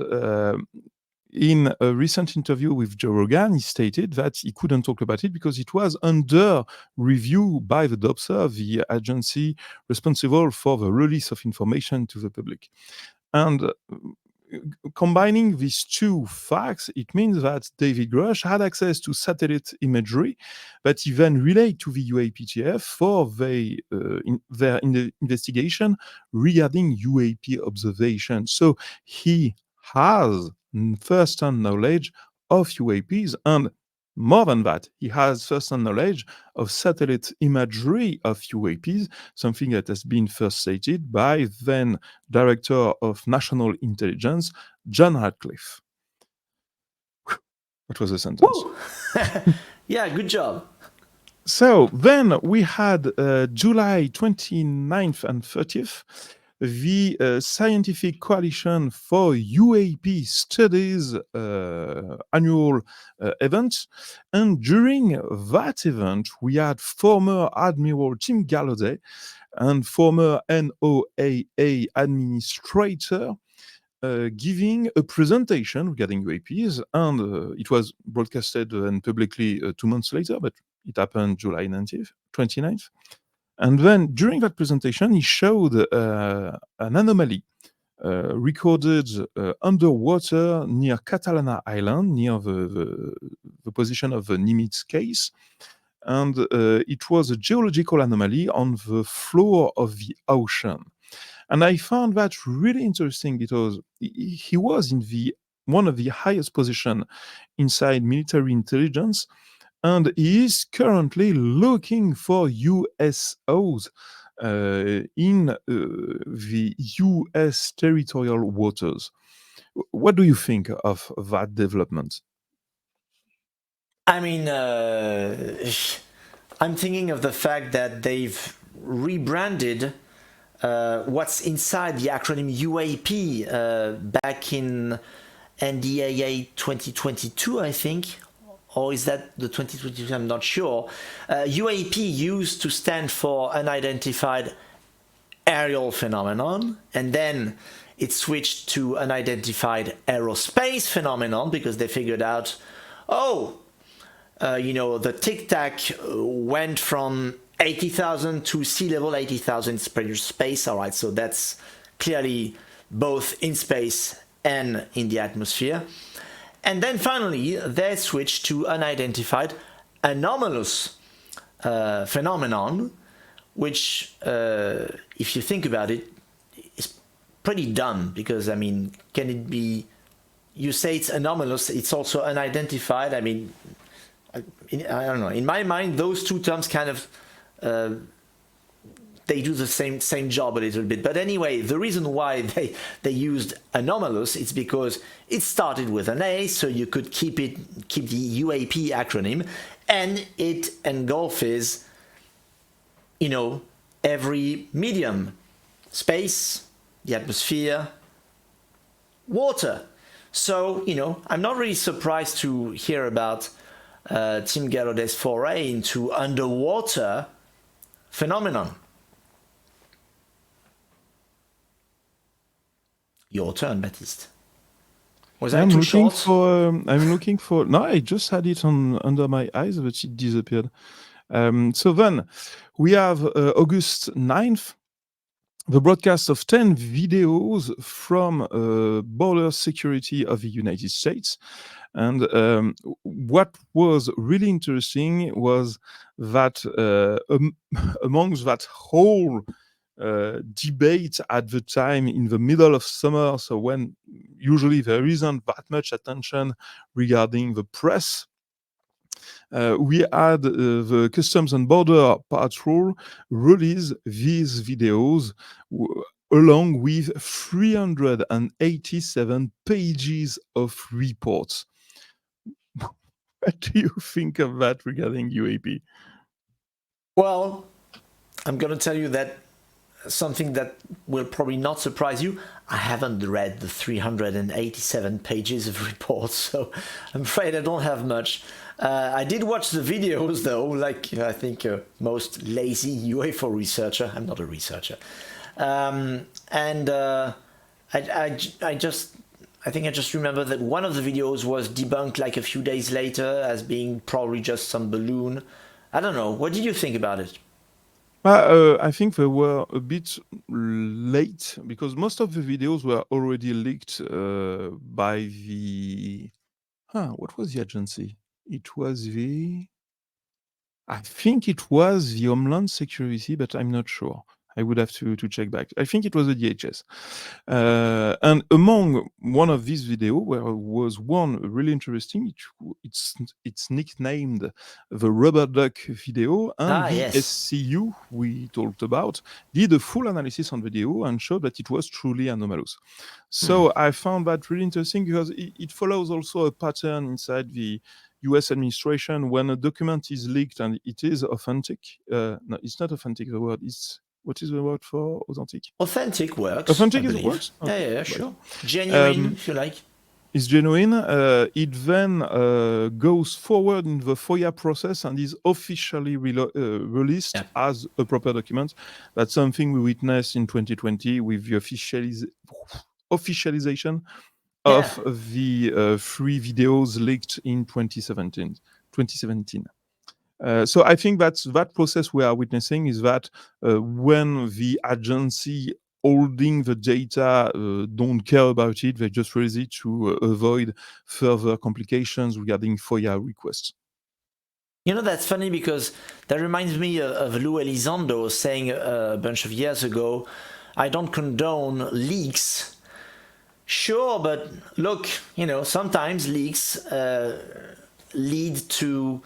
in a recent interview with Joe Rogan, he stated that he couldn't talk about it because it was under review by the DOPSA, the agency responsible for the release of information to the public. And combining these two facts, it means that David Grush had access to satellite imagery that he then relayed to the UAPTF for their investigation regarding UAP observation. So he has first-hand knowledge of UAPs, and more than that, he has first-hand knowledge of satellite imagery of UAPs, something that has been first stated by then Director of National Intelligence, John Radcliffe. That was a sentence. Yeah, good job. So then we had July 29th and 30th, the Scientific Coalition for UAP Studies annual event. And during that event, we had former Admiral Tim Gallaudet and former NOAA administrator giving a presentation regarding UAPs, and it was broadcasted and publicly 2 months later, but it happened July 29th. And then during that presentation, he showed an anomaly recorded underwater near Catalana Island, near the position of the Nimitz case. And it was a geological anomaly on the floor of the ocean. And I found that really interesting because he was in one of the highest position inside military intelligence, and he is currently looking for USOs in the US territorial waters. What do you think of that development? I mean, I'm thinking of the fact that they've rebranded what's inside the acronym UAP back in NDAA 2022, I think. Or is that the 2022? I'm not sure. UAP used to stand for Unidentified Aerial Phenomenon, and then it switched to Unidentified Aerospace Phenomenon because they figured out, the tic-tac went from 80,000 to sea level 80,000 spread space. All right, so that's clearly both in space and in the atmosphere. And then finally, they switched to unidentified anomalous phenomenon, which, if you think about it, is pretty dumb because, I mean, can it be, you say it's anomalous, it's also unidentified. I mean, I don't know. In my mind, those two terms kind of, they do the same job a little bit. But anyway, the reason why they used anomalous is because it started with an A, so you could keep the UAP acronym, and it engulfs, every medium: space, the atmosphere, water. So, I'm not really surprised to hear about Tim Gallaudet's foray into underwater phenomenon. Your turn, Baptiste. Was that too short? I'm looking for. No, I just had it under my eyes, but it disappeared. So then we have August 9th, the broadcast of 10 videos from border security of the United States. And what was really interesting was that amongst that whole debate at the time in the middle of summer, so when usually there isn't that much attention regarding the press, we had the Customs and Border Patrol release these videos along with 387 pages of reports. What do you think of that regarding UAP? Well, I'm going to tell you that something that will probably not surprise you. I haven't read the 387 pages of reports, so I'm afraid I don't have much. I did watch the videos, though, like I think most lazy UFO researcher. I'm not a researcher. I think I just remember that one of the videos was debunked like a few days later as being probably just some balloon. I don't know. What did you think about it? I think they were a bit late because most of the videos were already leaked by the. What was the agency? It was the. I think it was the Homeland Security, but I'm not sure. I would have to check back. I think it was the DHS. And among one of these videos, where was one really interesting, it's nicknamed the Rubber Duck video, and the yes. SCU we talked about did a full analysis on the video and showed that it was truly anomalous. So I found that really interesting because it follows also a pattern inside the US administration when a document is leaked and it is authentic. No, it's not authentic, the word is. What is the word for authentic? Authentic works. Authentic is works? Okay. Yeah, sure. Genuine, if you like. It's genuine. It then goes forward in the FOIA process and is officially released as a proper document. That's something we witnessed in 2020 with the officialization of the 3 videos leaked in 2017. So I think that process we are witnessing is that when the agency holding the data don't care about it, they just release it to avoid further complications regarding FOIA requests. You know, that's funny because that reminds me of Lou Elizondo saying a bunch of years ago, I don't condone leaks. Sure, but look, you know, sometimes leaks lead to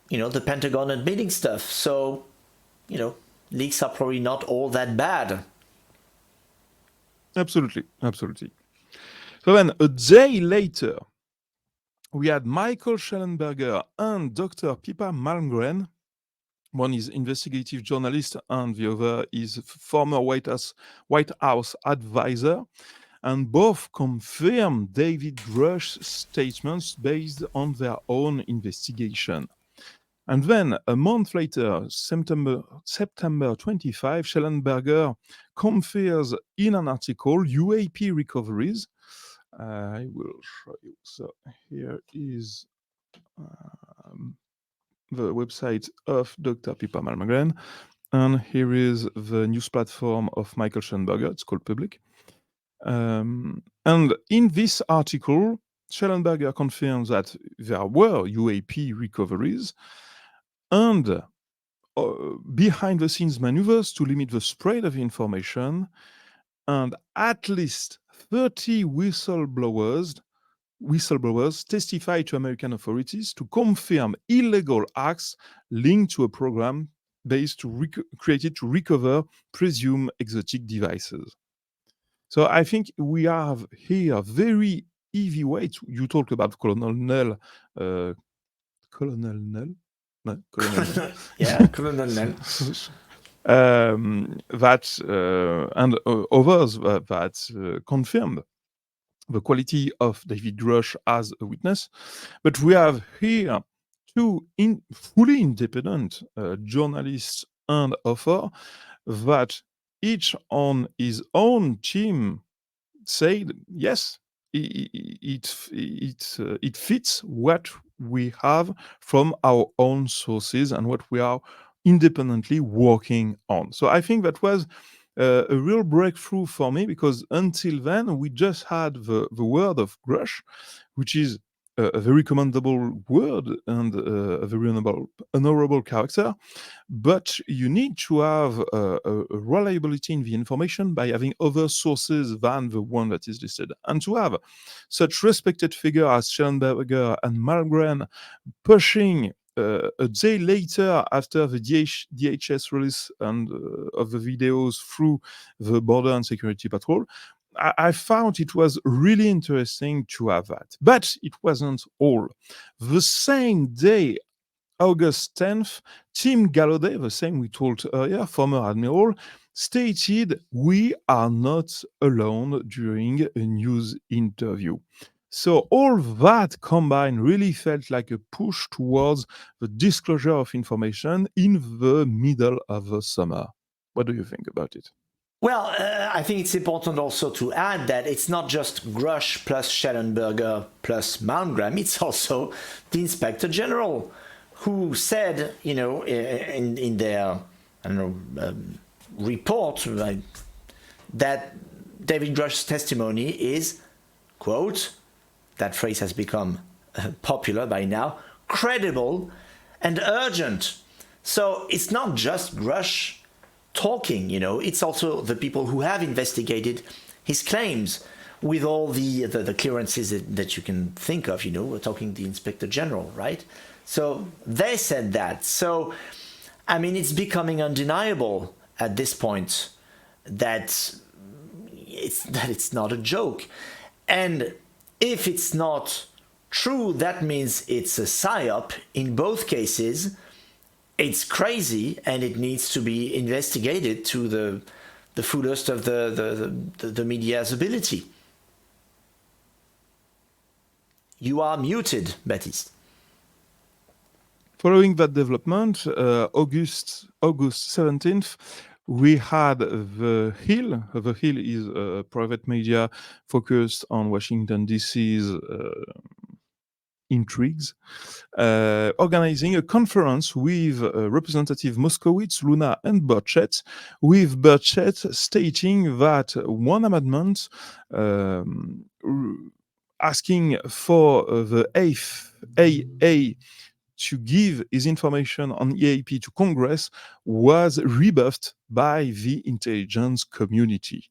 the Pentagon admitting stuff. So, leaks are probably not all that bad. Absolutely. So then, a day later, we had Michael Schellenberger and Dr. Pippa Malmgren. One is investigative journalist and the other is former White House advisor. And both confirmed David Rush's statements based on their own investigation. And then a month later, September 25, Schellenberger confirms in an article UAP recoveries. I will show you. So here is the website of Dr. Pippa Malmgren. And here is the news platform of Michael Schellenberger. It's called Public. And in this article, Schellenberger confirms that there were UAP recoveries and behind-the-scenes maneuvers to limit the spread of information, and at least 30 whistleblowers testified to American authorities to confirm illegal acts linked to a program created to recover presumed exotic devices. So I think we have here very heavyweight. You talked about Colonel Nell. Colonel Nell? No, Colonel Nell. Yeah, Colonel Nell. And others that confirmed the quality of David Rush as a witness. But we have here 2 fully independent journalists and author that each on his own team said, yes, it fits what we have from our own sources and what we are independently working on. So I think that was a real breakthrough for me, because until then we just had the word of Rush, which is a very commendable word and a very honorable character, but you need to have a reliability in the information by having other sources than the one that is listed. And to have such respected figure as Schellenberger and Malmgren pushing a day later, after the DHS release of the videos through the Border and Security Patrol, I found it was really interesting to have that. But it wasn't all. The same day, August 10th, Tim Gallaudet, the same we told earlier, former admiral, stated, "We are not alone," during a news interview. So all that combined really felt like a push towards the disclosure of information in the middle of the summer. What do you think about it? Well, I think it's important also to add that it's not just Grush plus Schellenberger plus Malmgren, it's also the Inspector General who said, in their, report, that David Grush's testimony is, quote, that phrase has become popular by now, credible and urgent. So it's not just Grush talking, it's also the people who have investigated his claims with all the clearances that you can think of, we're talking the Inspector General, right? So they said that. So, I mean, it's becoming undeniable at this point that it's not a joke. And if it's not true, that means it's a psyop in both cases. It's crazy and it needs to be investigated to the fullest of the media's ability. You are muted, Baptiste. Following that development, August 17th, we had The Hill. The Hill is a private media focused on Washington, D.C.'s intrigues, organizing a conference with Representative Moskowitz, Luna, and Burchett, with Burchett stating that one amendment asking for the FAA to give his information on EAP to Congress was rebuffed by the intelligence community.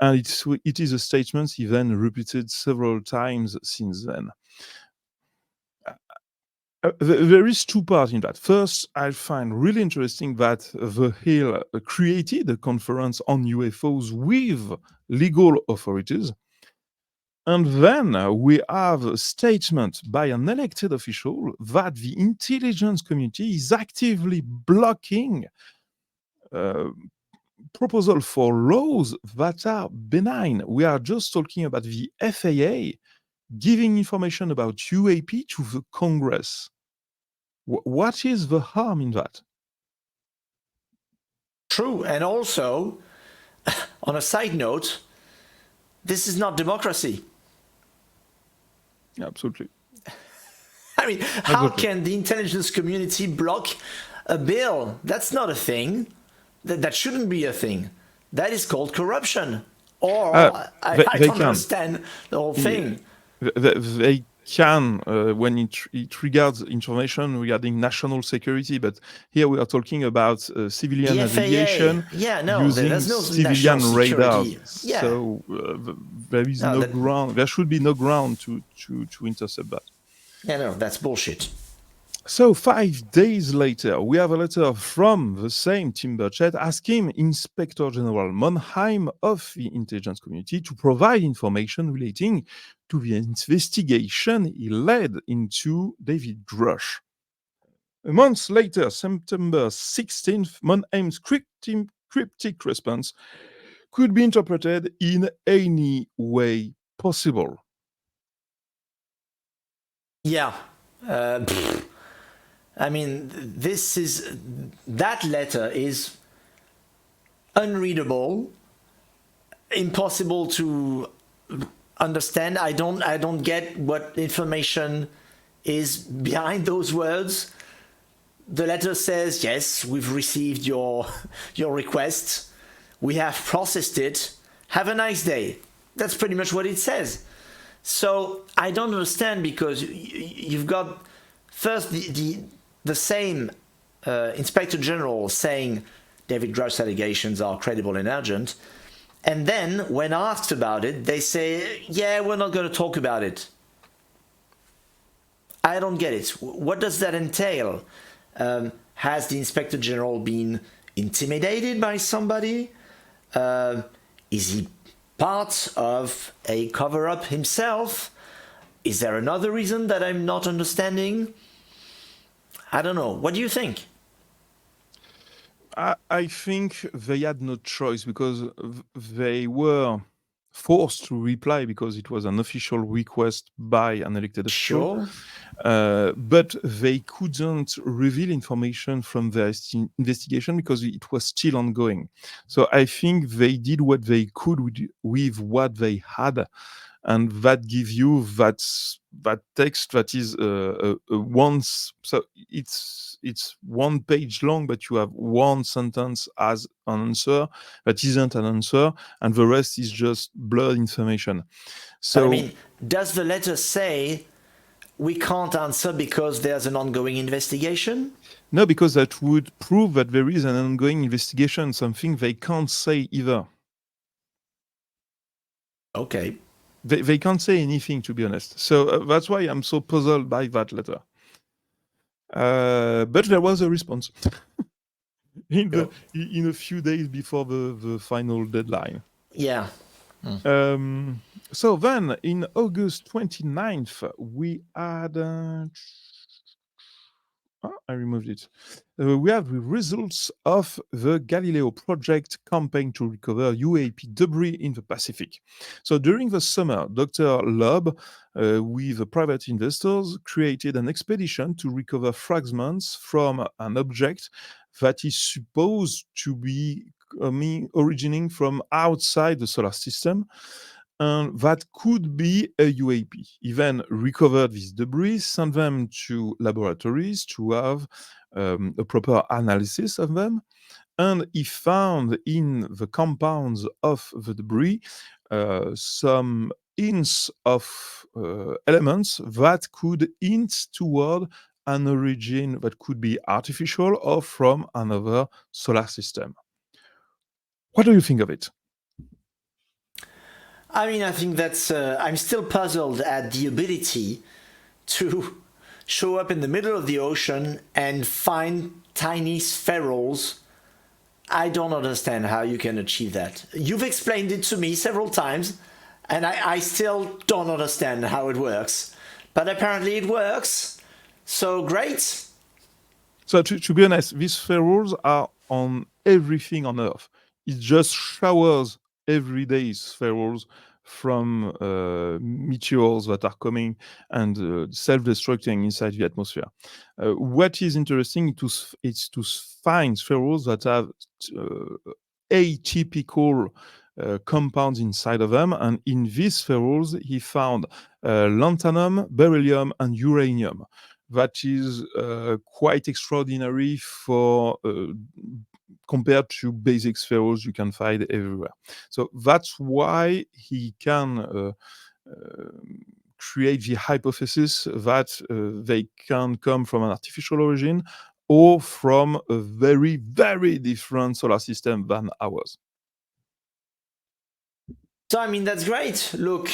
And it is a statement he then repeated several times since then. There is two parts in that. First, I find really interesting that The Hill created a conference on UFOs with legal authorities. And then we have a statement by an elected official that the intelligence community is actively blocking proposals for laws that are benign. We are just talking about the FAA giving information about UAP to the Congress. What is the harm in that? True. And also, on a side note, this is not democracy. Absolutely. I mean, how can the intelligence community block a bill? That's not a thing. That shouldn't be a thing. That is called corruption. Or I don't understand the whole thing. They can when it regards information regarding national security, but here we are talking about civilian aviation using civilian radars. Yeah. So there is no ground. There should be no ground to intercept that. Yeah, no, that's bullshit. So 5 days later, we have a letter from the same Tim Burchett asking Inspector General Monheim of the intelligence community to provide information relating to the investigation he led into David Grush. A month later, September 16th, Monheim's cryptic response could be interpreted in any way possible. Yeah. I mean, that letter is unreadable, impossible to understand. I don't get what information is behind those words. The letter says, yes, we've received your request. We have processed it. Have a nice day. That's pretty much what it says. So I don't understand, because you've got first the same Inspector General saying David Grush's allegations are credible and urgent, and then when asked about it, they say, yeah, we're not going to talk about it. I don't get it. What does that entail? Has the Inspector General been intimidated by somebody? Is he part of a cover-up himself? Is there another reason that I'm not understanding? I don't know. What do you think? I think they had no choice because they were forced to reply because it was an official request by an elected official. Sure. But they couldn't reveal information from their investigation because it was still ongoing. So I think they did what they could with what they had, and that gives you that text that is once. So it's 1 page long, but you have one sentence as an answer that isn't an answer, and the rest is just blurred information. So But I mean, does the letter say we can't answer because there's an ongoing investigation? no, because that would prove that there is an ongoing investigation, something they can't say either. Okay. They can't say anything, to be honest. So that's why I'm so puzzled by that letter. But there was a response in a few days before the final deadline. Yeah. So then, in August 29th, we had... I removed it. We have the results of the Galileo project campaign to recover UAP debris in the Pacific. So during the summer, Dr. Loeb, with private investors, created an expedition to recover fragments from an object that is supposed to be originating from outside the solar system. And that could be a UAP. He then recovered these debris, sent them to laboratories to have a proper analysis of them. And he found in the compounds of the debris some hints of elements that could hint toward an origin that could be artificial or from another solar system. What do you think of it? I mean, I think that's. I'm still puzzled at the ability to show up in the middle of the ocean and find tiny spherules. I don't understand how you can achieve that. You've explained it to me several times, and I still don't understand how it works. But apparently it works. So great. So to be honest, these spherules are on everything on Earth. It just showers every day spherules from meteors that are coming and self-destructing inside the atmosphere. What is interesting is to find spherules that have atypical compounds inside of them, and in these spherules he found lanthanum, beryllium, and uranium. That is quite extraordinary for compared to basic spherules you can find everywhere. So that's why he can create the hypothesis that they can come from an artificial origin or from a very, very different solar system than ours. So, I mean, that's great. Look,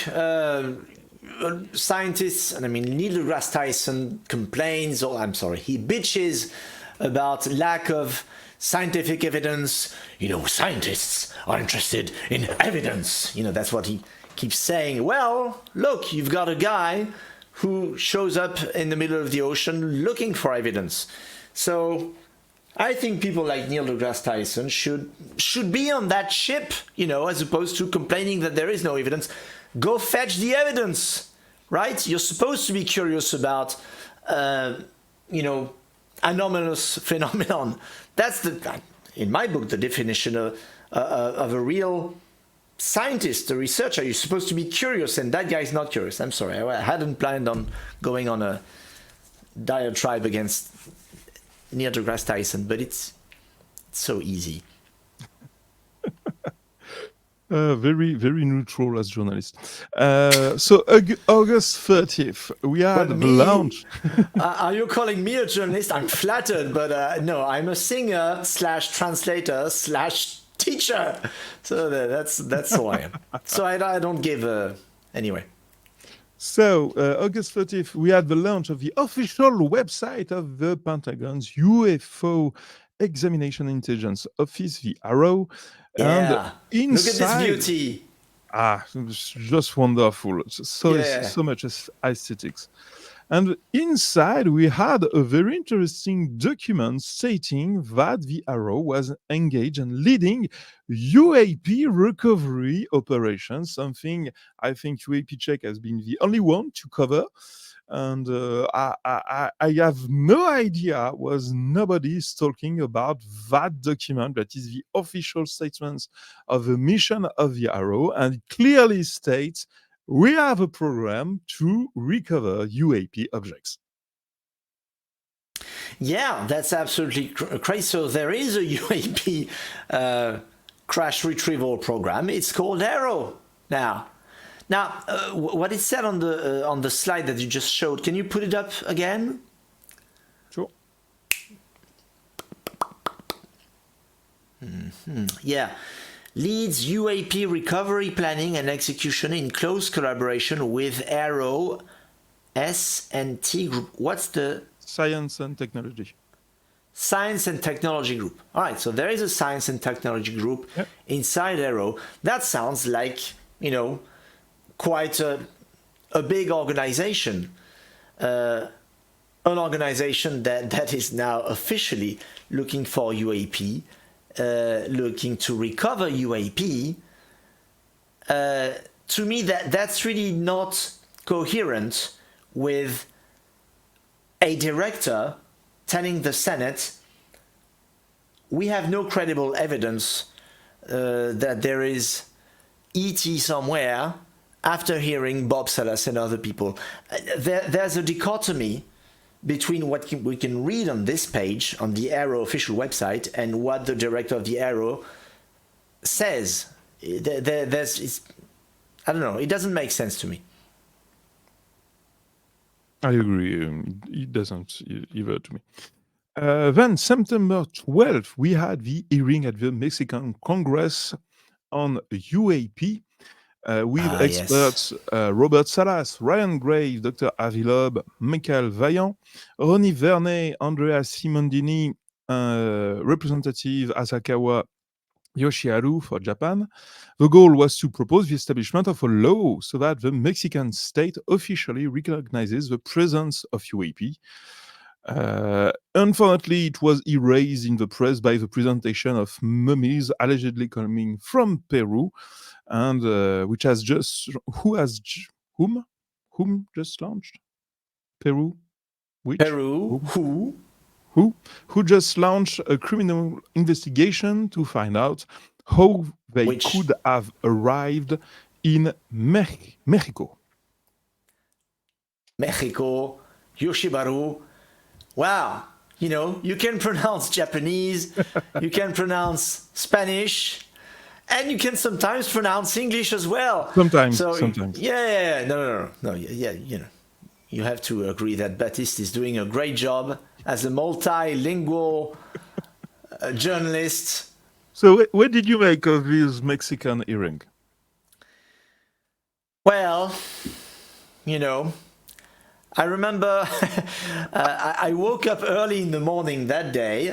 scientists, and I mean, Neil deGrasse Tyson complains, or I'm sorry, he bitches about lack of scientific evidence. You know, scientists are interested in evidence. You know, that's what he keeps saying. Well, look, you've got a guy who shows up in the middle of the ocean looking for evidence. So I think people like Neil deGrasse Tyson should be on that ship, you know, as opposed to complaining that there is no evidence. Go fetch the evidence, right? You're supposed to be curious about, you know, anomalous phenomenon. That's in my book, the definition of a real scientist, a researcher. You're supposed to be curious, and that guy's not curious. I'm sorry, I hadn't planned on going on a diatribe against Neil deGrasse Tyson, but it's so easy. Very, very neutral as journalist. So August 30th, we had the launch. Are you calling me a journalist? I'm flattered, but no, I'm a singer / translator / teacher. So that's who I am. So I don't give anyway. So, August 30th, we had the launch of the official website of the Pentagon's UFO Examination Intelligence Office, the ARROW. And Yeah. Look at this inside, beauty. it's just wonderful. Yeah. So much aesthetics. And inside, we had a very interesting document stating that the Arrow was engaged in leading UAP recovery operations, something I think UAP Check has been the only one to cover. And I have no idea was nobody's talking about that document that is the official statements of the mission of the Arrow, and it clearly states we have a program to recover UAP objects. Yeah, that's absolutely crazy. So there is a UAP crash retrieval program. It's called Arrow now. Now, what it said on the slide that you just showed, can you put it up again? Sure. Yeah. Leads UAP recovery planning and execution in close collaboration with Arrow S&T Group. What's the... Science and technology. Science and Technology Group. All right, so there is a Science and Technology Group inside Arrow. That sounds like, quite a big organization. An organization that is now officially looking for UAP, looking to recover UAP. To me, that's really not coherent with a director telling the Senate, we have no credible evidence that there is ET somewhere, after hearing Bob Salas and other people. There's a dichotomy between what we can read on this page, on the Arrow official website, and what the director of the Arrow says. I don't know, it doesn't make sense to me. I agree. It doesn't either to me. Then September 12th, we had the hearing at the Mexican Congress on UAP with experts Robert Salas, Ryan Gray, Dr. Avi Loeb, Michael Vaillant, Ronnie Vernet, Andrea Simondini, Representative Asakawa Yoshiharu for Japan. The goal was to propose the establishment of a law so that the Mexican state officially recognizes the presence of UAP. Unfortunately, it was erased in the press by the presentation of mummies allegedly coming from Peru, and which has just whom just launched Peru, which Peru, who just launched a criminal investigation to find out how they could have arrived in Mexico. Mexico, Yoshibaru. Wow, you can pronounce Japanese, you can pronounce Spanish, and you can sometimes pronounce English as well. Sometimes. Yeah. No. Yeah, you have to agree that Baptiste is doing a great job as a multilingual journalist. So what did you make of this Mexican hearing? Well, I remember I woke up early in the morning that day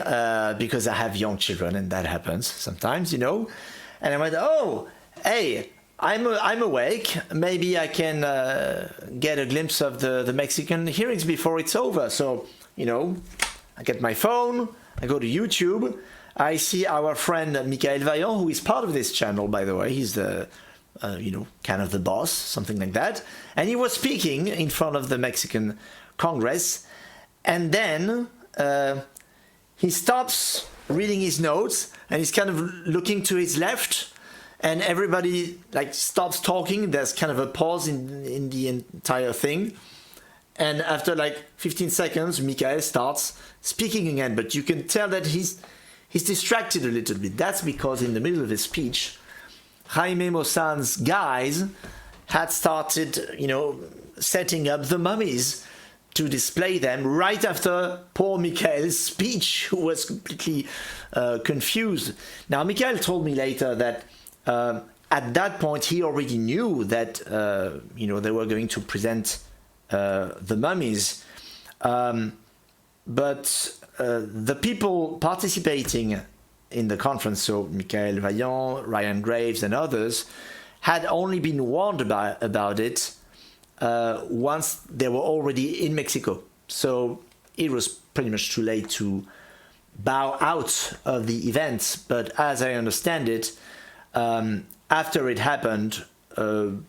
because I have young children and that happens sometimes, and I went, oh, hey, I'm awake. Maybe I can get a glimpse of the Mexican hearings before it's over. So, I get my phone, I go to YouTube, I see our friend Michael Vaillant, who is part of this channel, by the way. He's the, kind of the boss, something like that. And he was speaking in front of the Mexican Congress. And then he stops reading his notes and he's kind of looking to his left. And everybody stops talking. There's kind of a pause in the entire thing. And after 15 seconds, Michael starts speaking again. But you can tell that he's distracted a little bit. That's because in the middle of his speech, Jaime Maussan's guys had started, setting up the mummies to display them right after poor Michael's speech, who was completely confused. Now, Michael told me later that at that point, he already knew that they were going to present the mummies, but the people participating in the conference, so Michael Vaillant, Ryan Graves, and others, had only been warned about it once they were already in Mexico. So it was pretty much too late to bow out of the event. But as I understand it, after it happened, Ryan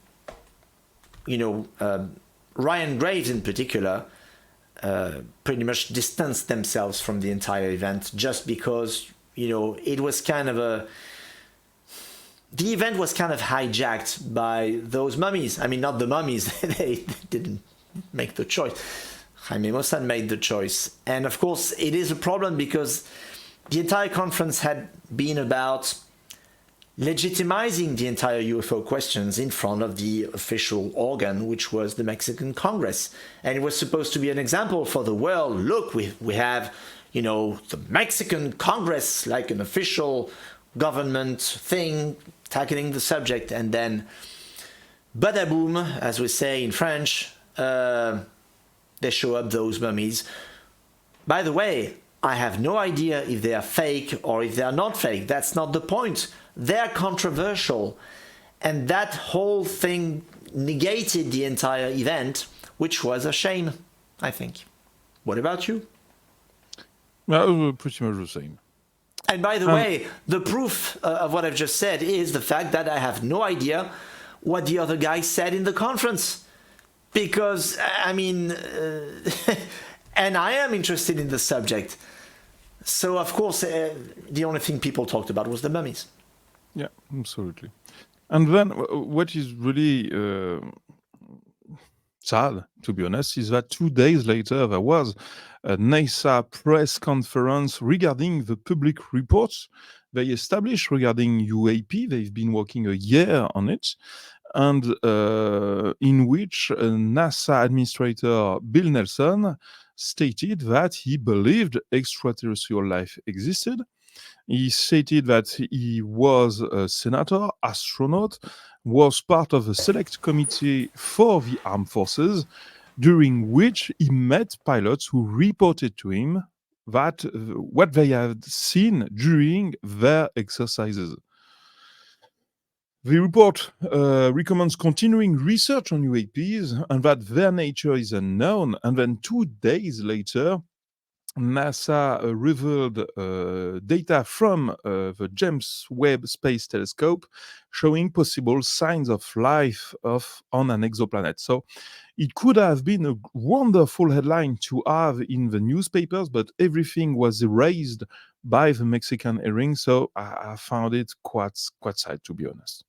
Graves in particular pretty much distanced themselves from the entire event, just because it was kind of the event was kind of hijacked by those mummies. I mean, not the mummies, they didn't make the choice. Jaime Maussan made the choice. And of course, it is a problem because the entire conference had been about legitimizing the entire UFO questions in front of the official organ, which was the Mexican Congress. And it was supposed to be an example for the world. Look, we have, the Mexican Congress, like an official government thing, tackling the subject. And then, badaboom, as we say in French, they show up those mummies. By the way, I have no idea if they are fake or if they are not fake. That's not the point. They're controversial. And that whole thing negated the entire event, which was a shame, I think. What about you? Well, pretty much the same. And by the way, the proof of what I've just said is the fact that I have no idea what the other guy said in the conference. Because, I mean, and I am interested in the subject. So, of course, the only thing people talked about was the mummies. Yeah, absolutely. And then what is really sad, to be honest, is that 2 days later there was a NASA press conference regarding the public reports they established regarding UAP. They've been working a year on it, and in which NASA Administrator Bill Nelson stated that he believed extraterrestrial life existed. He stated that he was a senator, astronaut, was part of a select committee for the armed forces, during which he met pilots who reported to him that what they had seen during their exercises. The report recommends continuing research on UAPs and that their nature is unknown. And then 2 days later, NASA revealed data from the James Webb Space Telescope showing possible signs of life on an exoplanet. So it could have been a wonderful headline to have in the newspapers, but everything was erased by the Mexican hearing. So I found it quite sad, to be honest.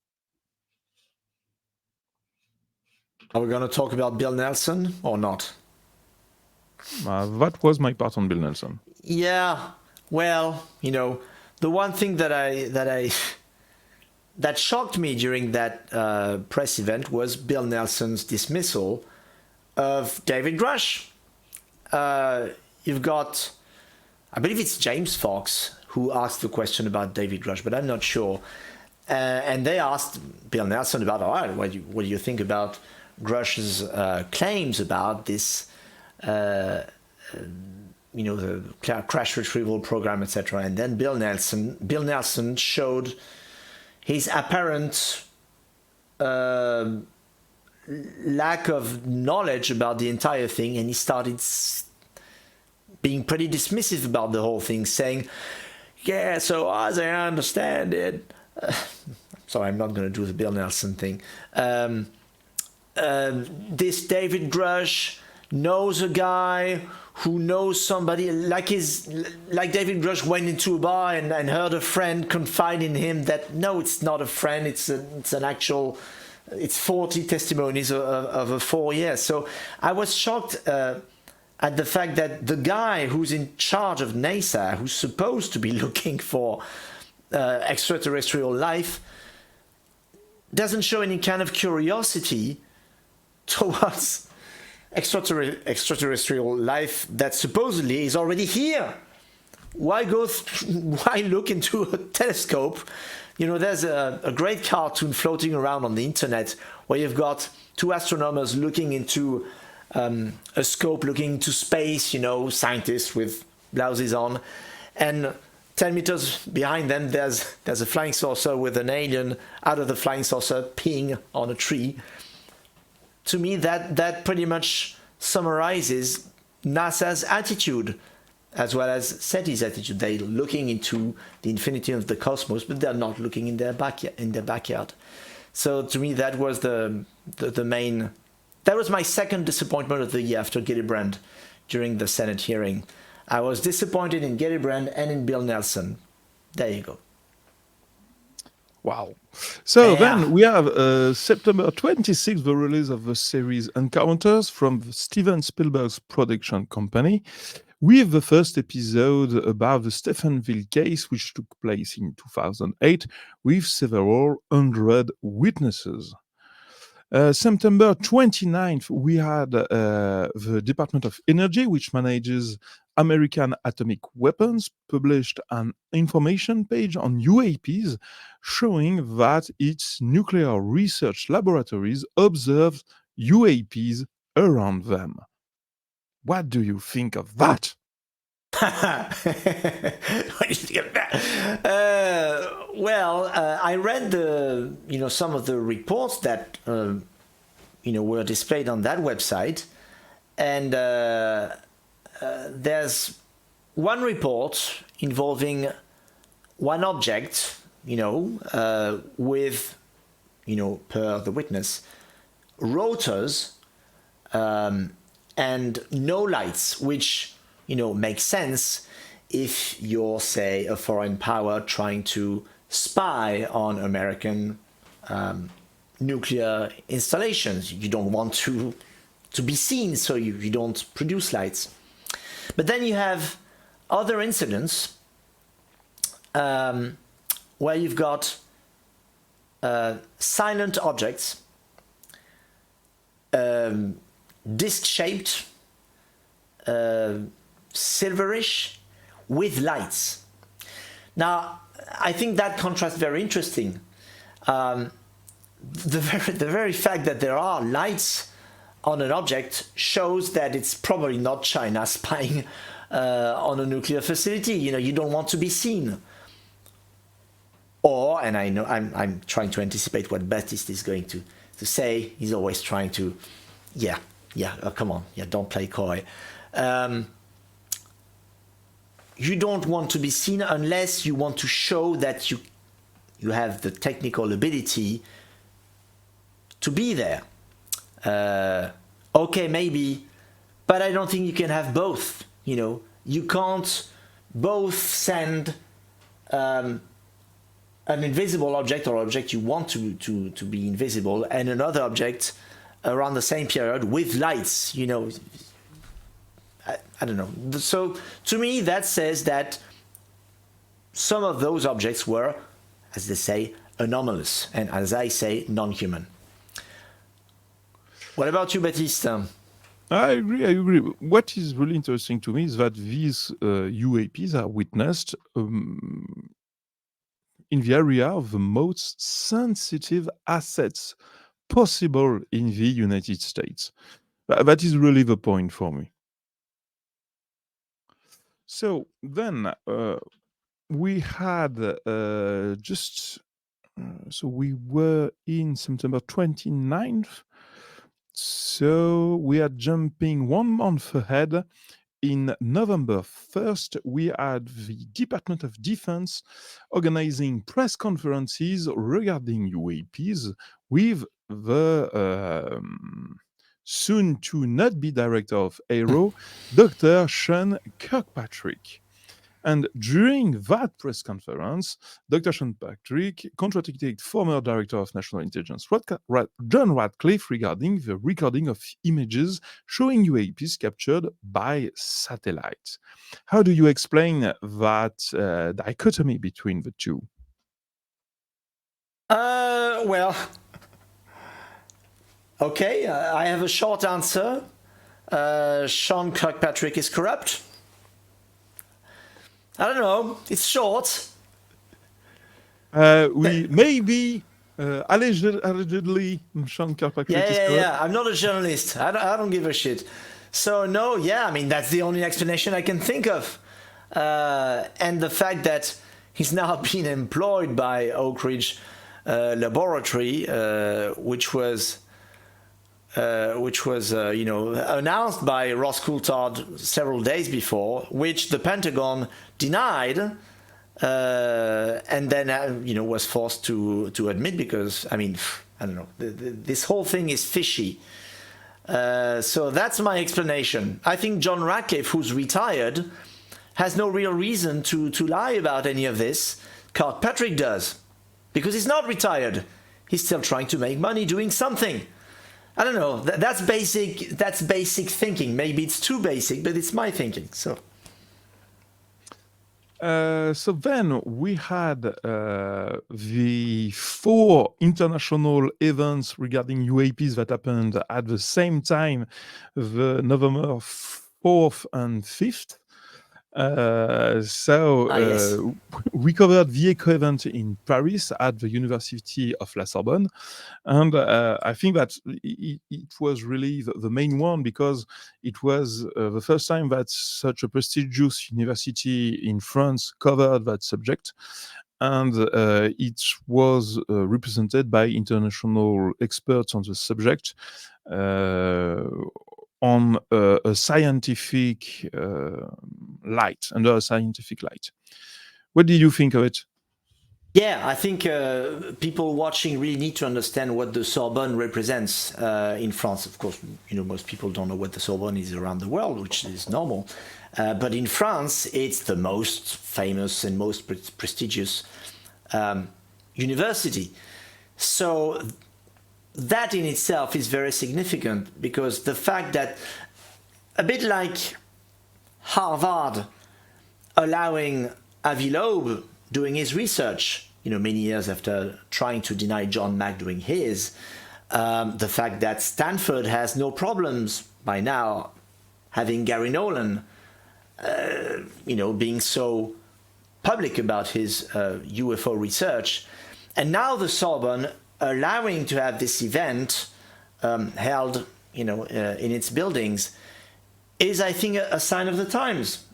Are we going to talk about Bill Nelson or not? That was my part on Bill Nelson. Yeah, well, the one thing that shocked me during that press event was Bill Nelson's dismissal of David Grush. You've got, I believe it's James Fox who asked the question about David Grush, but I'm not sure. And they asked Bill Nelson about, all right, what do you think about Grush's claims about this, the crash retrieval program, etc. And then Bill Nelson showed his apparent lack of knowledge about the entire thing, and he started being pretty dismissive about the whole thing, saying, yeah, so as I understand it, sorry, I'm not going to do the Bill Nelson thing. This David Grush knows a guy who knows somebody, like David Grush went into a bar and heard a friend confide in him that no, it's not a friend, it's 40 testimonies of a 4 years. So I was shocked at the fact that the guy who's in charge of NASA, who's supposed to be looking for extraterrestrial life, doesn't show any kind of curiosity towards extraterrestrial life that supposedly is already here. why why look into a telescope? You know, there's a great cartoon floating around on the internet where you've got two astronomers looking into a scope, looking into space, you know, scientists with blouses on, and 10 meters behind them there's a flying saucer with an alien out of the flying saucer peeing on a tree. To me, that pretty much summarizes NASA's attitude as well as SETI's attitude. They're looking into the infinity of the cosmos, but they're not looking in their backyard. So to me, that was the main. That was my second disappointment of the year after Gillibrand during the Senate hearing. I was disappointed in Gillibrand and in Bill Nelson. There you go. Wow. So Yeah. then we have September 26th, the release of the series Encounters from Steven Spielberg's production company, with the first episode about the Stephenville case, which took place in 2008, with several hundred witnesses. September 29th, we had the Department of Energy, which manages American atomic weapons, published an information page on UAPs showing that its nuclear research laboratories observed UAPs around them. What do you think of that? What do you think of that? I read some of the reports that were displayed on that website, and there's one report involving one object, with, per the witness, rotors and no lights, which makes sense if you're, say, a foreign power trying to spy on American nuclear installations. You don't want to be seen, so you don't produce lights. But then you have other incidents where you've got silent objects, disc-shaped, silverish, with lights. Now, I think that contrast is very interesting. The very fact that there are lights on an object shows that it's probably not China spying on a nuclear facility. You don't want to be seen. Or, and I know I'm trying to anticipate what Baptiste is going to say. He's always trying to, come on, don't play coy. You don't want to be seen unless you want to show that you have the technical ability to be there. Okay, maybe, but I don't think you can have both. You can't both send an invisible object or object you want to be invisible and another object around the same period with lights. I don't know. So to me, that says that some of those objects were, as they say, anomalous, and as I say, non-human. What about you, Baptiste? I agree. What is really interesting to me is that these UAPs are witnessed in the area of the most sensitive assets possible in the United States. That is really the point for me. So then we had so we were in September 29th. So we are jumping 1 month ahead. In November 1st, we had the Department of Defense organizing press conferences regarding UAPs with the soon to not be director of Aero, Dr. Sean Kirkpatrick. And during that press conference, Dr. Sean Kirkpatrick contradicted former Director of National Intelligence John Radcliffe regarding the recording of images showing UAPs captured by satellite. How do you explain that dichotomy between the two? Okay, I have a short answer. Sean Kirkpatrick is corrupt. I don't know. It's short. We maybe allegedly, Sean Kirkpatrick is correct. Yeah. I'm not a journalist. I don't give a shit. So no, yeah. I mean, that's the only explanation I can think of. And the fact that he's now been employed by Oak Ridge Laboratory, which was announced by Ross Coulthard several days before, which the Pentagon denied, and then was forced to admit because I don't know, this whole thing is fishy. So that's my explanation. I think John Radcliffe, who's retired, has no real reason to lie about any of this. Kirkpatrick does, because he's not retired. He's still trying to make money doing something. I don't know. That's basic. That's basic thinking. Maybe it's too basic, but it's my thinking. So then we had the 4 international events regarding UAPs that happened at the same time, the November 4th and 5th. Yes. We covered the ECHO event in Paris at the University of La Sorbonne, and I think that it was really the main one because it was the first time that such a prestigious university in France covered that subject, and it was represented by international experts on the subject. On a scientific light, under a scientific light. What did you think of it? Yeah, I think people watching really need to understand what the Sorbonne represents in France. Of course, most people don't know what the Sorbonne is around the world, which is normal. But in France, it's the most famous and most prestigious university. So that in itself is very significant, because the fact that, a bit like Harvard allowing Avi Loeb doing his research, many years after trying to deny John Mack doing his, the fact that Stanford has no problems by now having Gary Nolan, being so public about his UFO research, and now the Sorbonne allowing to have this event held, in its buildings, is, I think, a sign of the times.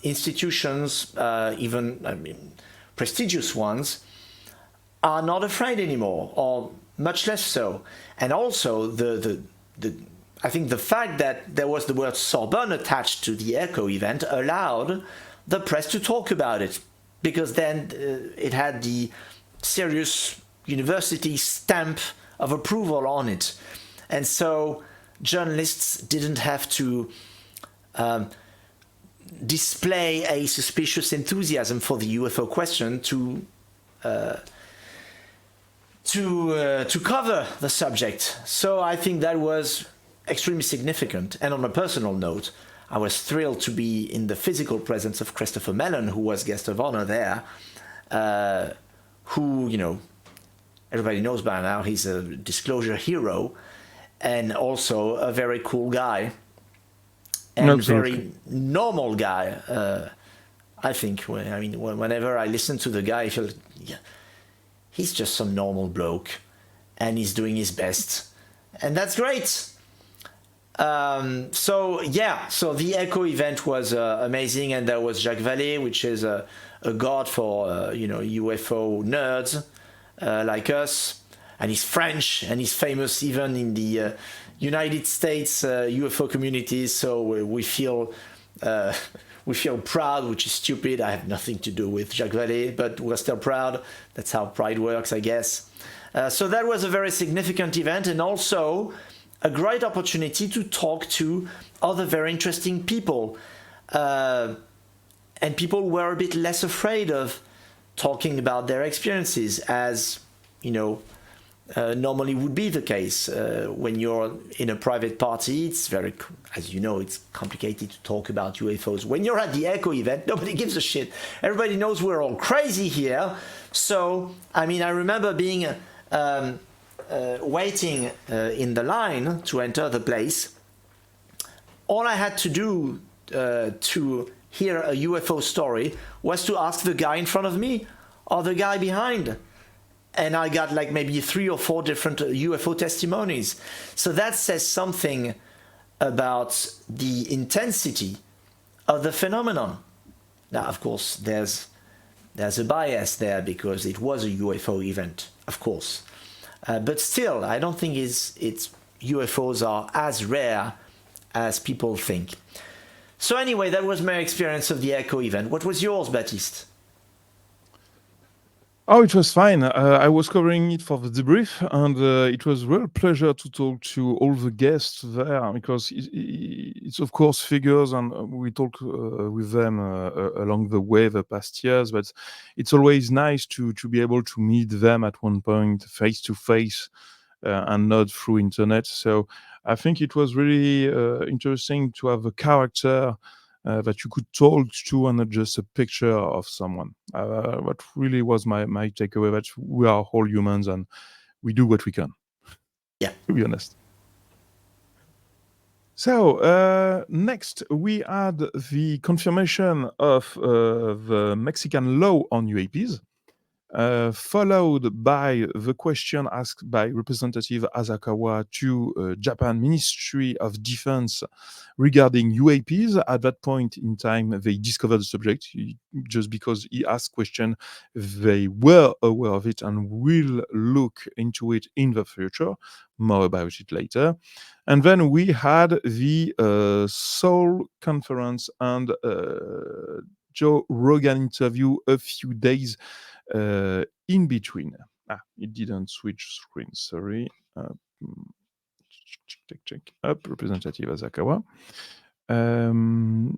Institutions, even prestigious ones, are not afraid anymore, or much less so. And also, I think the fact that there was the word Sorbonne attached to the ECHO event allowed the press to talk about it, because then it had the serious university stamp of approval on it. And so journalists didn't have to display a suspicious enthusiasm for the UFO question to cover the subject. So I think that was extremely significant. And on a personal note, I was thrilled to be in the physical presence of Christopher Mellon, who was guest of honor there, who, everybody knows by now, he's a disclosure hero and also a very cool guy and Absolutely. very normal guy. I think, whenever I listen to the guy, I feel, he's just some normal bloke and he's doing his best. And that's great. So the ECHO event was amazing, and there was Jacques Vallée, which is a god for UFO nerds like us, and he's French, and he's famous even in the United States UFO communities. So we feel proud, which is stupid. I have nothing to do with Jacques Vallée, but we're still proud. That's how pride works, I guess. So that was a very significant event, and also a great opportunity to talk to other very interesting people. And people were a bit less afraid of talking about their experiences, as, normally would be the case. When you're in a private party, it's as you know, it's complicated to talk about UFOs. When you're at the ECHO event, nobody gives a shit. Everybody knows we're all crazy here. So, I remember being waiting in the line to enter the place. All I had to do to hear a UFO story was to ask the guy in front of me or the guy behind. And I got like maybe 3 or 4 different UFO testimonies. So that says something about the intensity of the phenomenon. Now, of course, there's a bias there because it was a UFO event, of course. But still, I don't think it's UFOs are as rare as people think. So anyway, that was my experience of the ECHO event. What was yours, Baptiste? Oh, it was fine. I was covering it for the debrief, and it was a real pleasure to talk to all the guests there because it's of course figures, and we talk with them along the way the past years. But it's always nice to be able to meet them at one point face to face and not through internet. So I think it was really interesting to have a character that you could talk to and not just a picture of someone. What really was my takeaway, that we are all humans and we do what we can. Yeah. To be honest. So next we had the confirmation of the Mexican law on UAPs. Followed by the question asked by Representative Asakawa to Japan Ministry of Defense regarding UAPs. At that point in time, they discovered the subject. Just because he asked question, they were aware of it and will look into it in the future. More about it later. And then we had the Seoul conference and Joe Rogan interview a few days in between. It didn't switch screens, sorry. Check. Up, Representative Asakawa.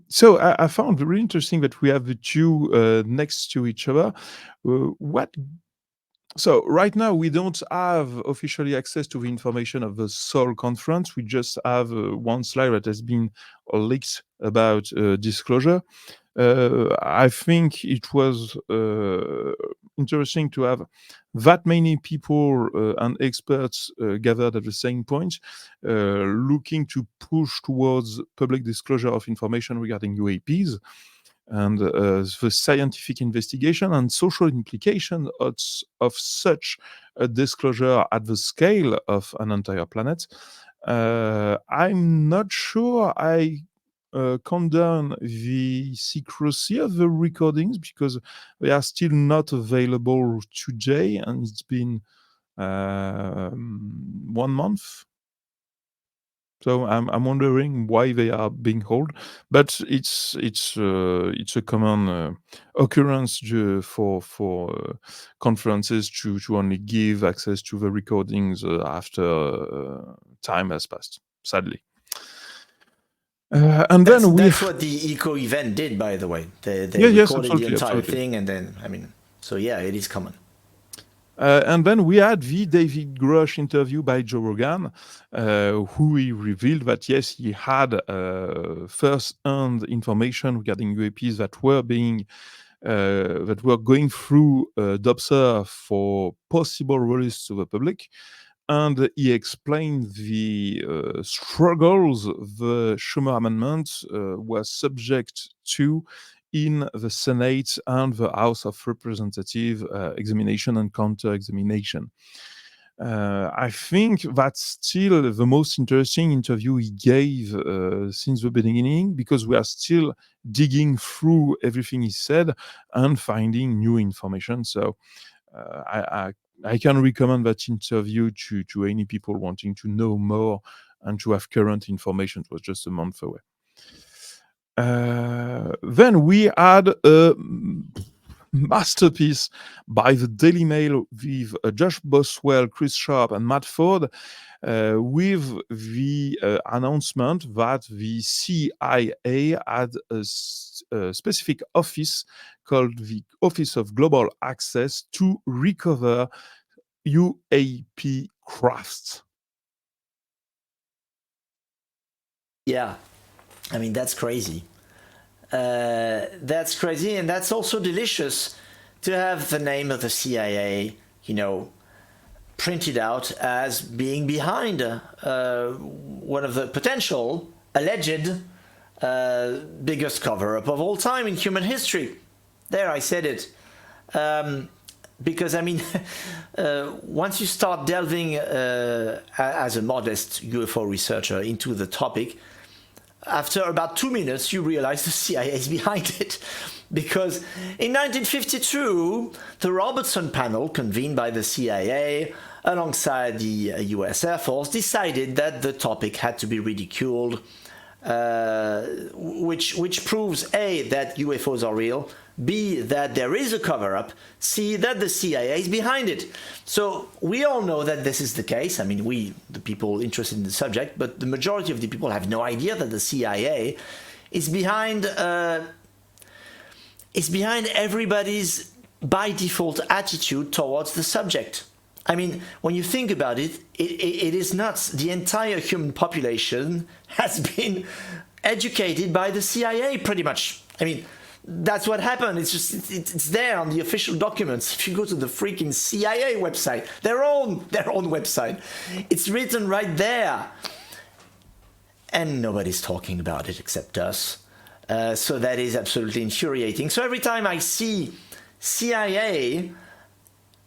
So I found very interesting that we have the two next to each other. So right now we don't have officially access to the information of the Seoul conference. We just have one slide that has been leaked about disclosure. I think it was interesting to have that many people and experts gathered at the same point, looking to push towards public disclosure of information regarding UAPs and the scientific investigation and social implications of such a disclosure at the scale of an entire planet. I'm not sure I condemn the secrecy of the recordings because they are still not available today, and it's been 1 month. So I'm wondering why they are being held, but it's a common occurrence for conferences to only give access to the recordings after time has passed. Sadly. And that's what the ECHO event did, by the way. They recorded the entire thing, and then so yeah, it is common. And then we had the David Grush interview by Joe Rogan, who he revealed that yes, he had first-hand information regarding UAPs that were going through DOPSER for possible release to the public. And he explained the struggles the Schumer Amendment was subject to in the Senate and the House of Representatives examination and counter-examination. I think that's still the most interesting interview he gave since the beginning, because we are still digging through everything he said and finding new information. So I can recommend that interview to any people wanting to know more and to have current information. It was just a month away. Then we had a masterpiece by the Daily Mail with Josh Boswell, Chris Sharp, and Matt Ford, with the announcement that the CIA had a specific office called the Office of Global Access to recover UAP crafts. Yeah, I mean, that's crazy. That's crazy, and that's also delicious to have the name of the CIA, printed out as being behind one of the potential alleged biggest cover-up of all time in human history. There, I said it. Because, I mean, once you start delving as a modest UFO researcher into the topic, after about 2 minutes, you realize the CIA is behind it. Because in 1952, the Robertson panel, convened by the CIA alongside the US Air Force, decided that the topic had to be ridiculed, which proves A, that UFOs are real, B, that there is a cover-up, C, that the CIA is behind it. So we all know that this is the case. I mean, we, the people interested in the subject, but the majority of the people have no idea that the CIA is behind everybody's by default attitude towards the subject. I mean, when you think about it, it is nuts. The entire human population has been educated by the CIA, pretty much. I mean, that's what happened. It's just it's there on the official documents. If you go to the freaking CIA website, their own website, it's written right there, and nobody's talking about it except us. So that is absolutely infuriating. So every time I see CIA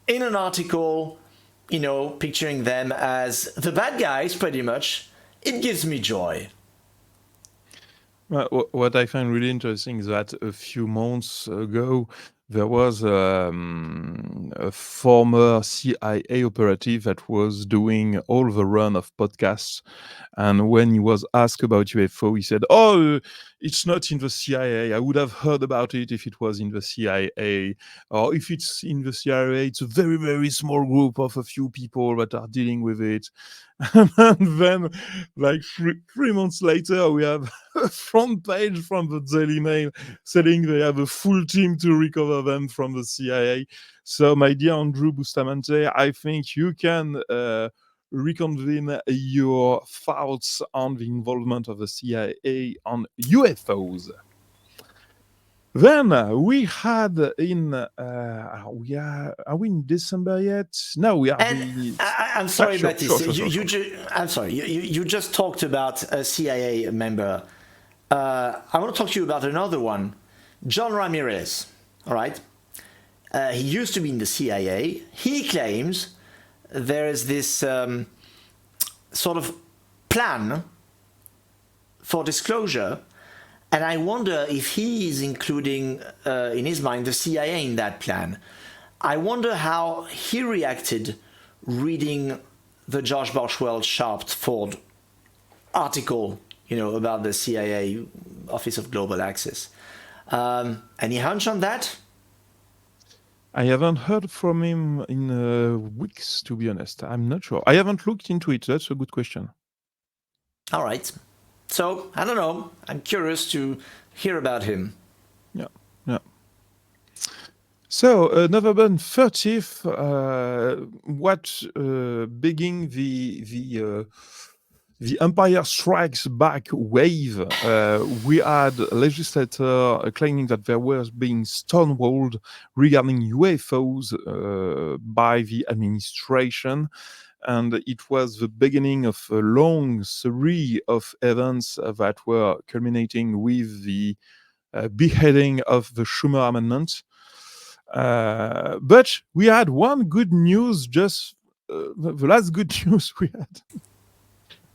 in an article, you know, picturing them as the bad guys, pretty much, it gives me joy. Well, what I find really interesting is that a few months ago, there was a former CIA operative that was doing all the run of podcasts. And when he was asked about UFO, he said, "Oh, it's not in the CIA. I would have heard about it if it was in the CIA. Or if it's in the CIA, it's a very, very small group of a few people that are dealing with it." And then, like 3 months later, we have a front page from the Daily Mail saying they have a full team to recover them from the CIA. So, my dear Andrew Bustamante, I think you can reconvene your thoughts on the involvement of the CIA on UFOs. Then we had in are we in December yet? No, we are. I'm sorry, Sure, Baptiste. sure. I'm sorry. You just talked about a CIA member. I want to talk to you about another one, John Ramirez. All right. He used to be in the CIA. He claims there is this sort of plan for disclosure. And I wonder if he is including, in his mind, the CIA in that plan. I wonder how he reacted reading the George Borchwell Sharp-Ford article, you know, about the CIA Office of Global Access. Any hunch on that? I haven't heard from him in weeks, to be honest. I'm not sure. I haven't looked into it. That's a good question. All right. So, I don't know. I'm curious to hear about him. Yeah. So, November 30th, beginning the Empire Strikes Back wave, we had a legislator claiming that there was being stonewalled regarding UFOs by the administration. And it was the beginning of a long series of events that were culminating with the beheading of the Schumer Amendment. But we had one good news, just the last good news we had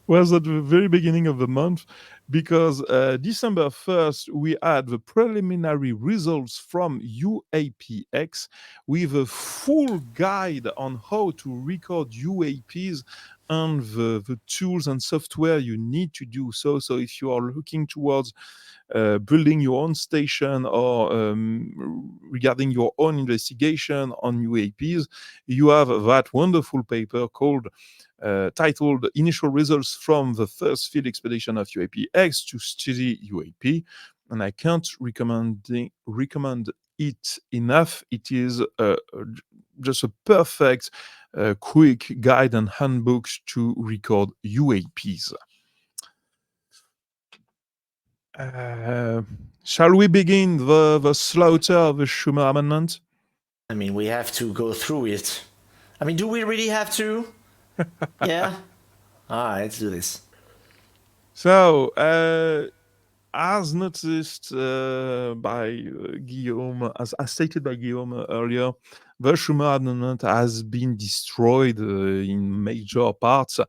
was at the very beginning of the month, because December 1st, we had the preliminary results from UAPX with a full guide on how to record UAPs and the tools and software you need to do so. So if you are looking towards building your own station or regarding your own investigation on UAPs, you have that wonderful paper titled Initial Results from the First Field Expedition of UAPX to Study UAP. And I can't recommend it enough. It is just a perfect, quick guide and handbook to record UAPs. Shall we begin the slaughter of the Schumer Amendment? I mean, we have to go through it. I mean, do we really have to? Yeah? All right, let's do this. So, as noticed by Guillaume, as stated by Guillaume earlier, the Schumer Amendment has been destroyed in major parts.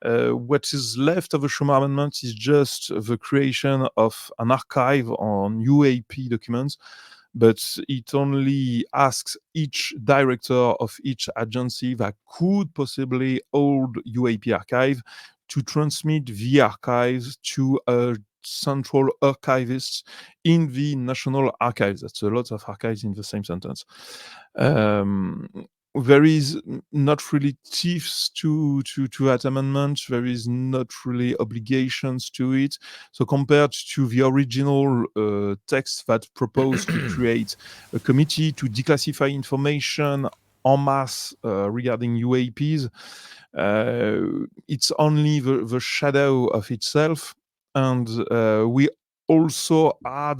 What is left of the Schumer Amendment is just the creation of an archive on UAP documents, but it only asks each director of each agency that could possibly hold UAP archive to transmit the archives to a central archivist in the National Archives. That's a lot of archives in the same sentence. There is not really teeth to that amendment. There is not really obligations to it. So compared to the original text that proposed to create a committee to declassify information en masse regarding UAPs, it's only the shadow of itself. And we also add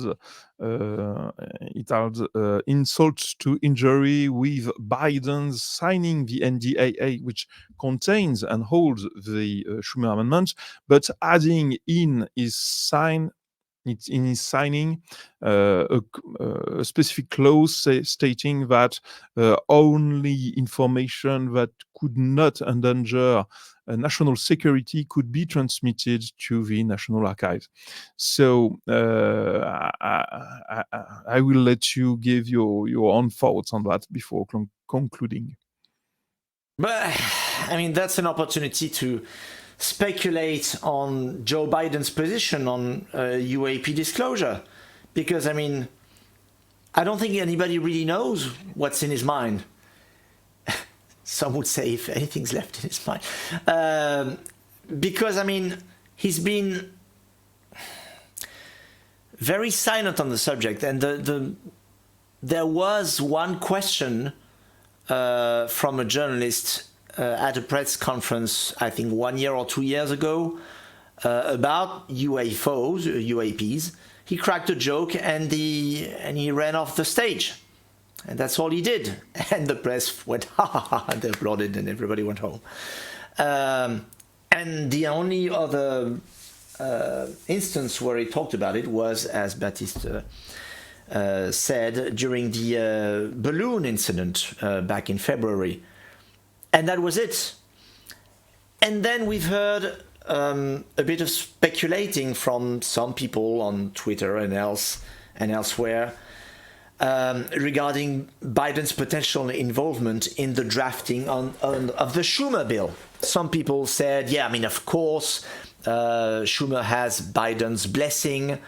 it had insult to injury with Biden's signing the NDAA, which contains and holds the Schumer Amendment, but adding in his signing a specific clause stating that only information that could not endanger national security could be transmitted to the National Archives. So I will let you give your own thoughts on that before concluding. But I mean, that's an opportunity to speculate on Joe Biden's position on UAP disclosure, because I mean, I don't think anybody really knows what's in his mind. Some would say if anything's left in his mind, because I mean, he's been very silent on the subject, and there was one question from a journalist at a press conference, I think 1 year or 2 years ago, about UFOs, UAPs. He cracked a joke and he ran off the stage. And that's all he did. And the press went, ha ha ha, and they applauded, and everybody went home. And the only other instance where he talked about it was, as Baptiste said, during the balloon incident back in February. And that was it. And then we've heard a bit of speculating from some people on Twitter and elsewhere regarding Biden's potential involvement in the drafting of the Schumer bill. Some people said, yeah, I mean, of course, Schumer has Biden's blessing.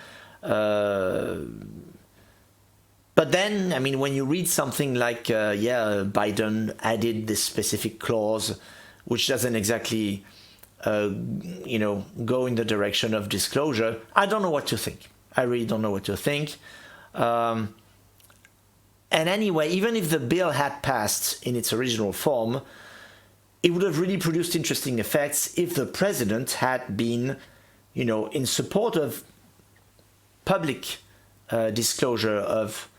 But then, I mean, when you read something like, Biden added this specific clause, which doesn't exactly, go in the direction of disclosure, I don't know what to think. I really don't know what to think. And anyway, even if the bill had passed in its original form, it would have really produced interesting effects if the president had been, in support of public disclosure of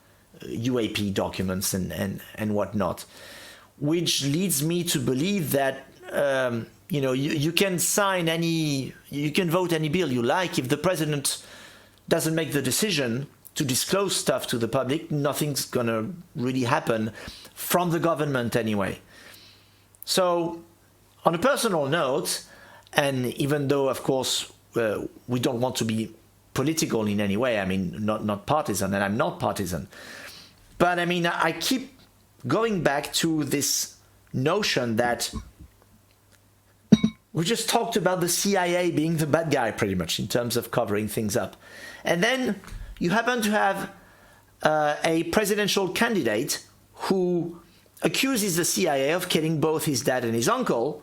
UAP documents and whatnot, which leads me to believe that you can you can vote any bill you like. If the president doesn't make the decision to disclose stuff to the public, nothing's gonna really happen from the government anyway. So on a personal note, and even though of course we don't want to be political in any way, I mean not partisan, and I'm not partisan, but I mean, I keep going back to this notion that we just talked about the CIA being the bad guy pretty much in terms of covering things up. And then you happen to have a presidential candidate who accuses the CIA of killing both his dad and his uncle.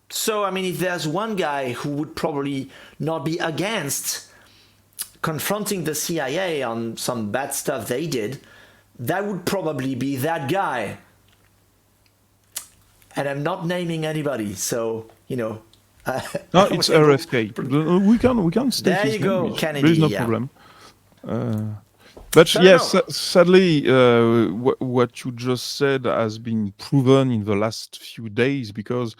So, I mean, if there's one guy who would probably not be against confronting the CIA on some bad stuff they did, that would probably be that guy. And I'm not naming anybody, so, no, it's RFK. We can state there his you go, name. Kennedy. There is no problem. But yes, sadly, what you just said has been proven in the last few days, because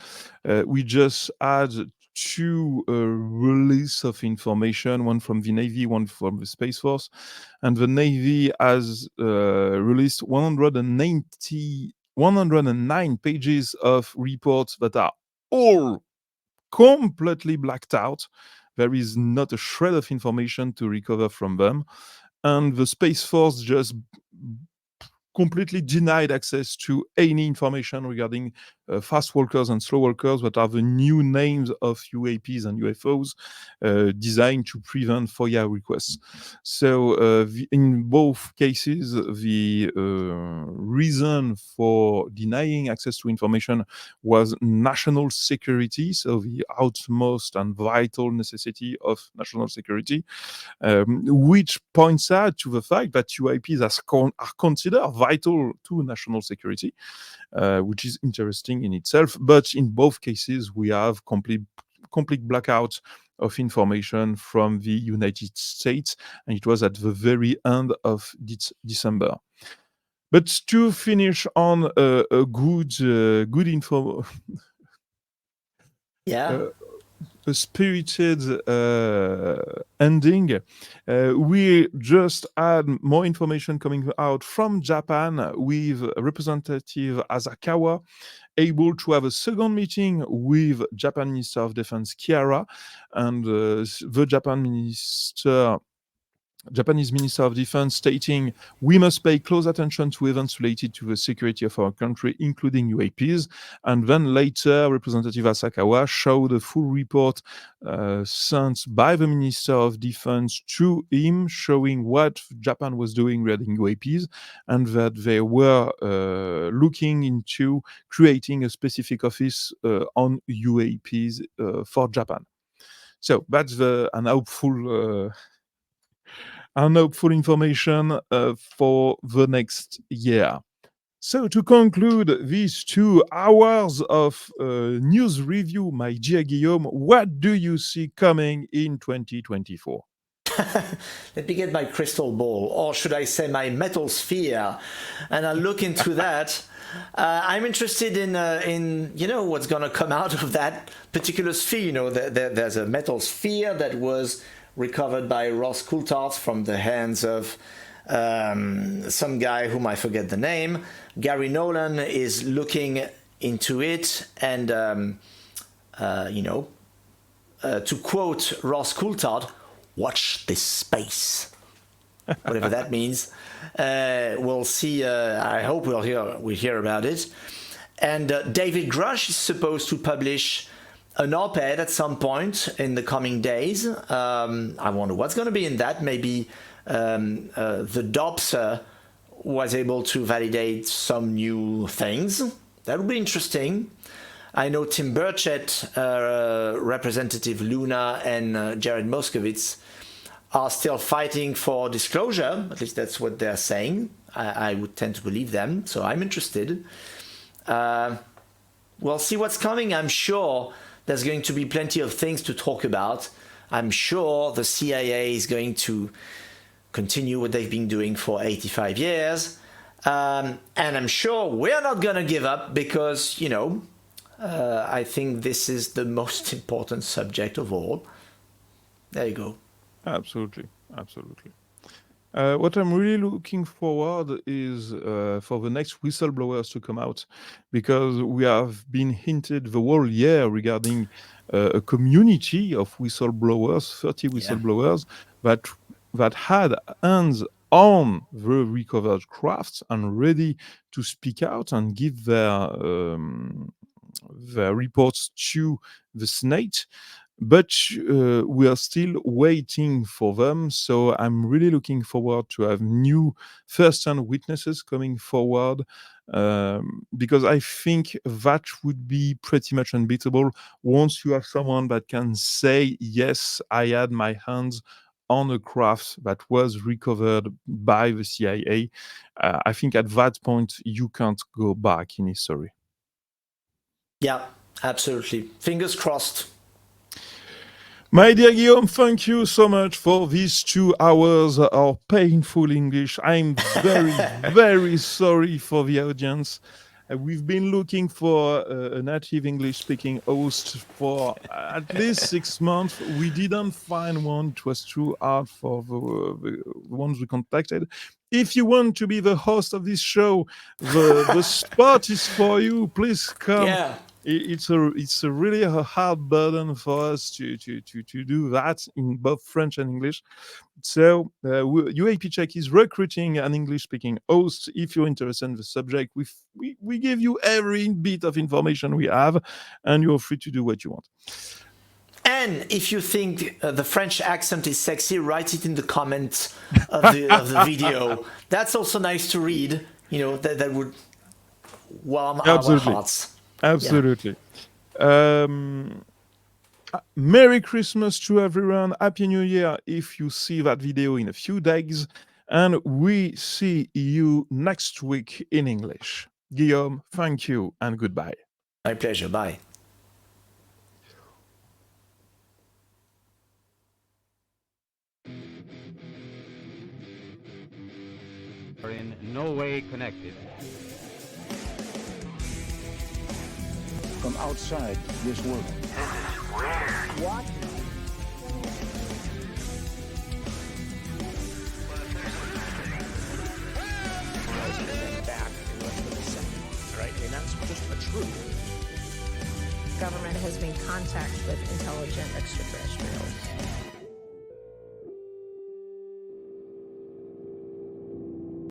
we just had two release of information, one from the Navy, one from the Space Force. And the Navy has released 109 pages of reports that are all completely blacked out. There is not a shred of information to recover from them. And the Space Force just completely denied access to any information regarding fast walkers and slow walkers, what are the new names of UAPs and UFOs designed to prevent FOIA requests. So in both cases, the reason for denying access to information was national security, so the utmost and vital necessity of national security, which points out to the fact that UAPs are considered vital to national security, which is interesting in itself. But in both cases, we have complete blackout of information from the United States, and it was at the very end of December. But to finish on a good info, Yeah. a spirited ending. We just had more information coming out from Japan with Representative Asakawa able to have a second meeting with Japan Minister of Defense Kihara and the Japanese Minister of Defense stating, we must pay close attention to events related to the security of our country, including UAPs. And then later, Representative Asakawa showed a full report sent by the Minister of Defense to him, showing what Japan was doing regarding UAPs, and that they were looking into creating a specific office on UAPs for Japan. So that's an hopeful information for the next year. So to conclude these 2 hours of news review, my dear Guillaume, what do you see coming in 2024? Let me get my crystal ball, or should I say my metal sphere, and I'll look into that. I'm interested in what's going to come out of that particular sphere. There's a metal sphere that was recovered by Ross Coulthard from the hands of some guy whom I forget the name. Gary Nolan is looking into it, and to quote Ross Coulthard, watch this space. Whatever that means. We'll see. I hope we'll hear about it. And David Grush is supposed to publish an op-ed at some point in the coming days. I wonder what's going to be in that. Maybe the DOPS was able to validate some new things. That would be interesting. I know Tim Burchett, Representative Luna, and Jared Moskowitz are still fighting for disclosure. At least that's what they're saying. I would tend to believe them, so I'm interested. We'll see what's coming. I'm sure there's going to be plenty of things to talk about. I'm sure the CIA is going to continue what they've been doing for 85 years. And I'm sure we're not going to give up because, I think this is the most important subject of all. There you go. Absolutely. What I'm really looking forward is for the next whistleblowers to come out, because we have been hinted the whole year regarding a community of whistleblowers, 30 whistleblowers that had hands on the recovered crafts and ready to speak out and give their reports to the Senate. But we are still waiting for them. So I'm really looking forward to have new first-hand witnesses coming forward, because I think that would be pretty much unbeatable once you have someone that can say, yes, I had my hands on a craft that was recovered by the CIA. I think at that point, you can't go back in history. Yeah, absolutely. Fingers crossed. My dear Guillaume, thank you so much for these 2 hours of painful English. I'm very, very sorry for the audience. We've been looking for a native English-speaking host for at least 6 months. We didn't find one. It was too hard for the ones we contacted. If you want to be the host of this show, the spot is for you. Please come. Yeah. It's a really a hard burden for us to do that in both French and English. So UAP Check is recruiting an English-speaking host. If you're interested in the subject, we give you every bit of information we have, and you're free to do what you want. And if you think the French accent is sexy, write it in the comments of the video. That's also nice to read. You know, that would warm our hearts. Absolutely. Yeah. Merry Christmas to everyone. Happy New Year if you see that video in a few days. And we see you next week in English. Guillaume, thank you and goodbye. My pleasure. Bye. Are in no way connected. From outside this world. What? Back in less than a second. Right? And that's just a truth. Government has made contact with intelligent extraterrestrials.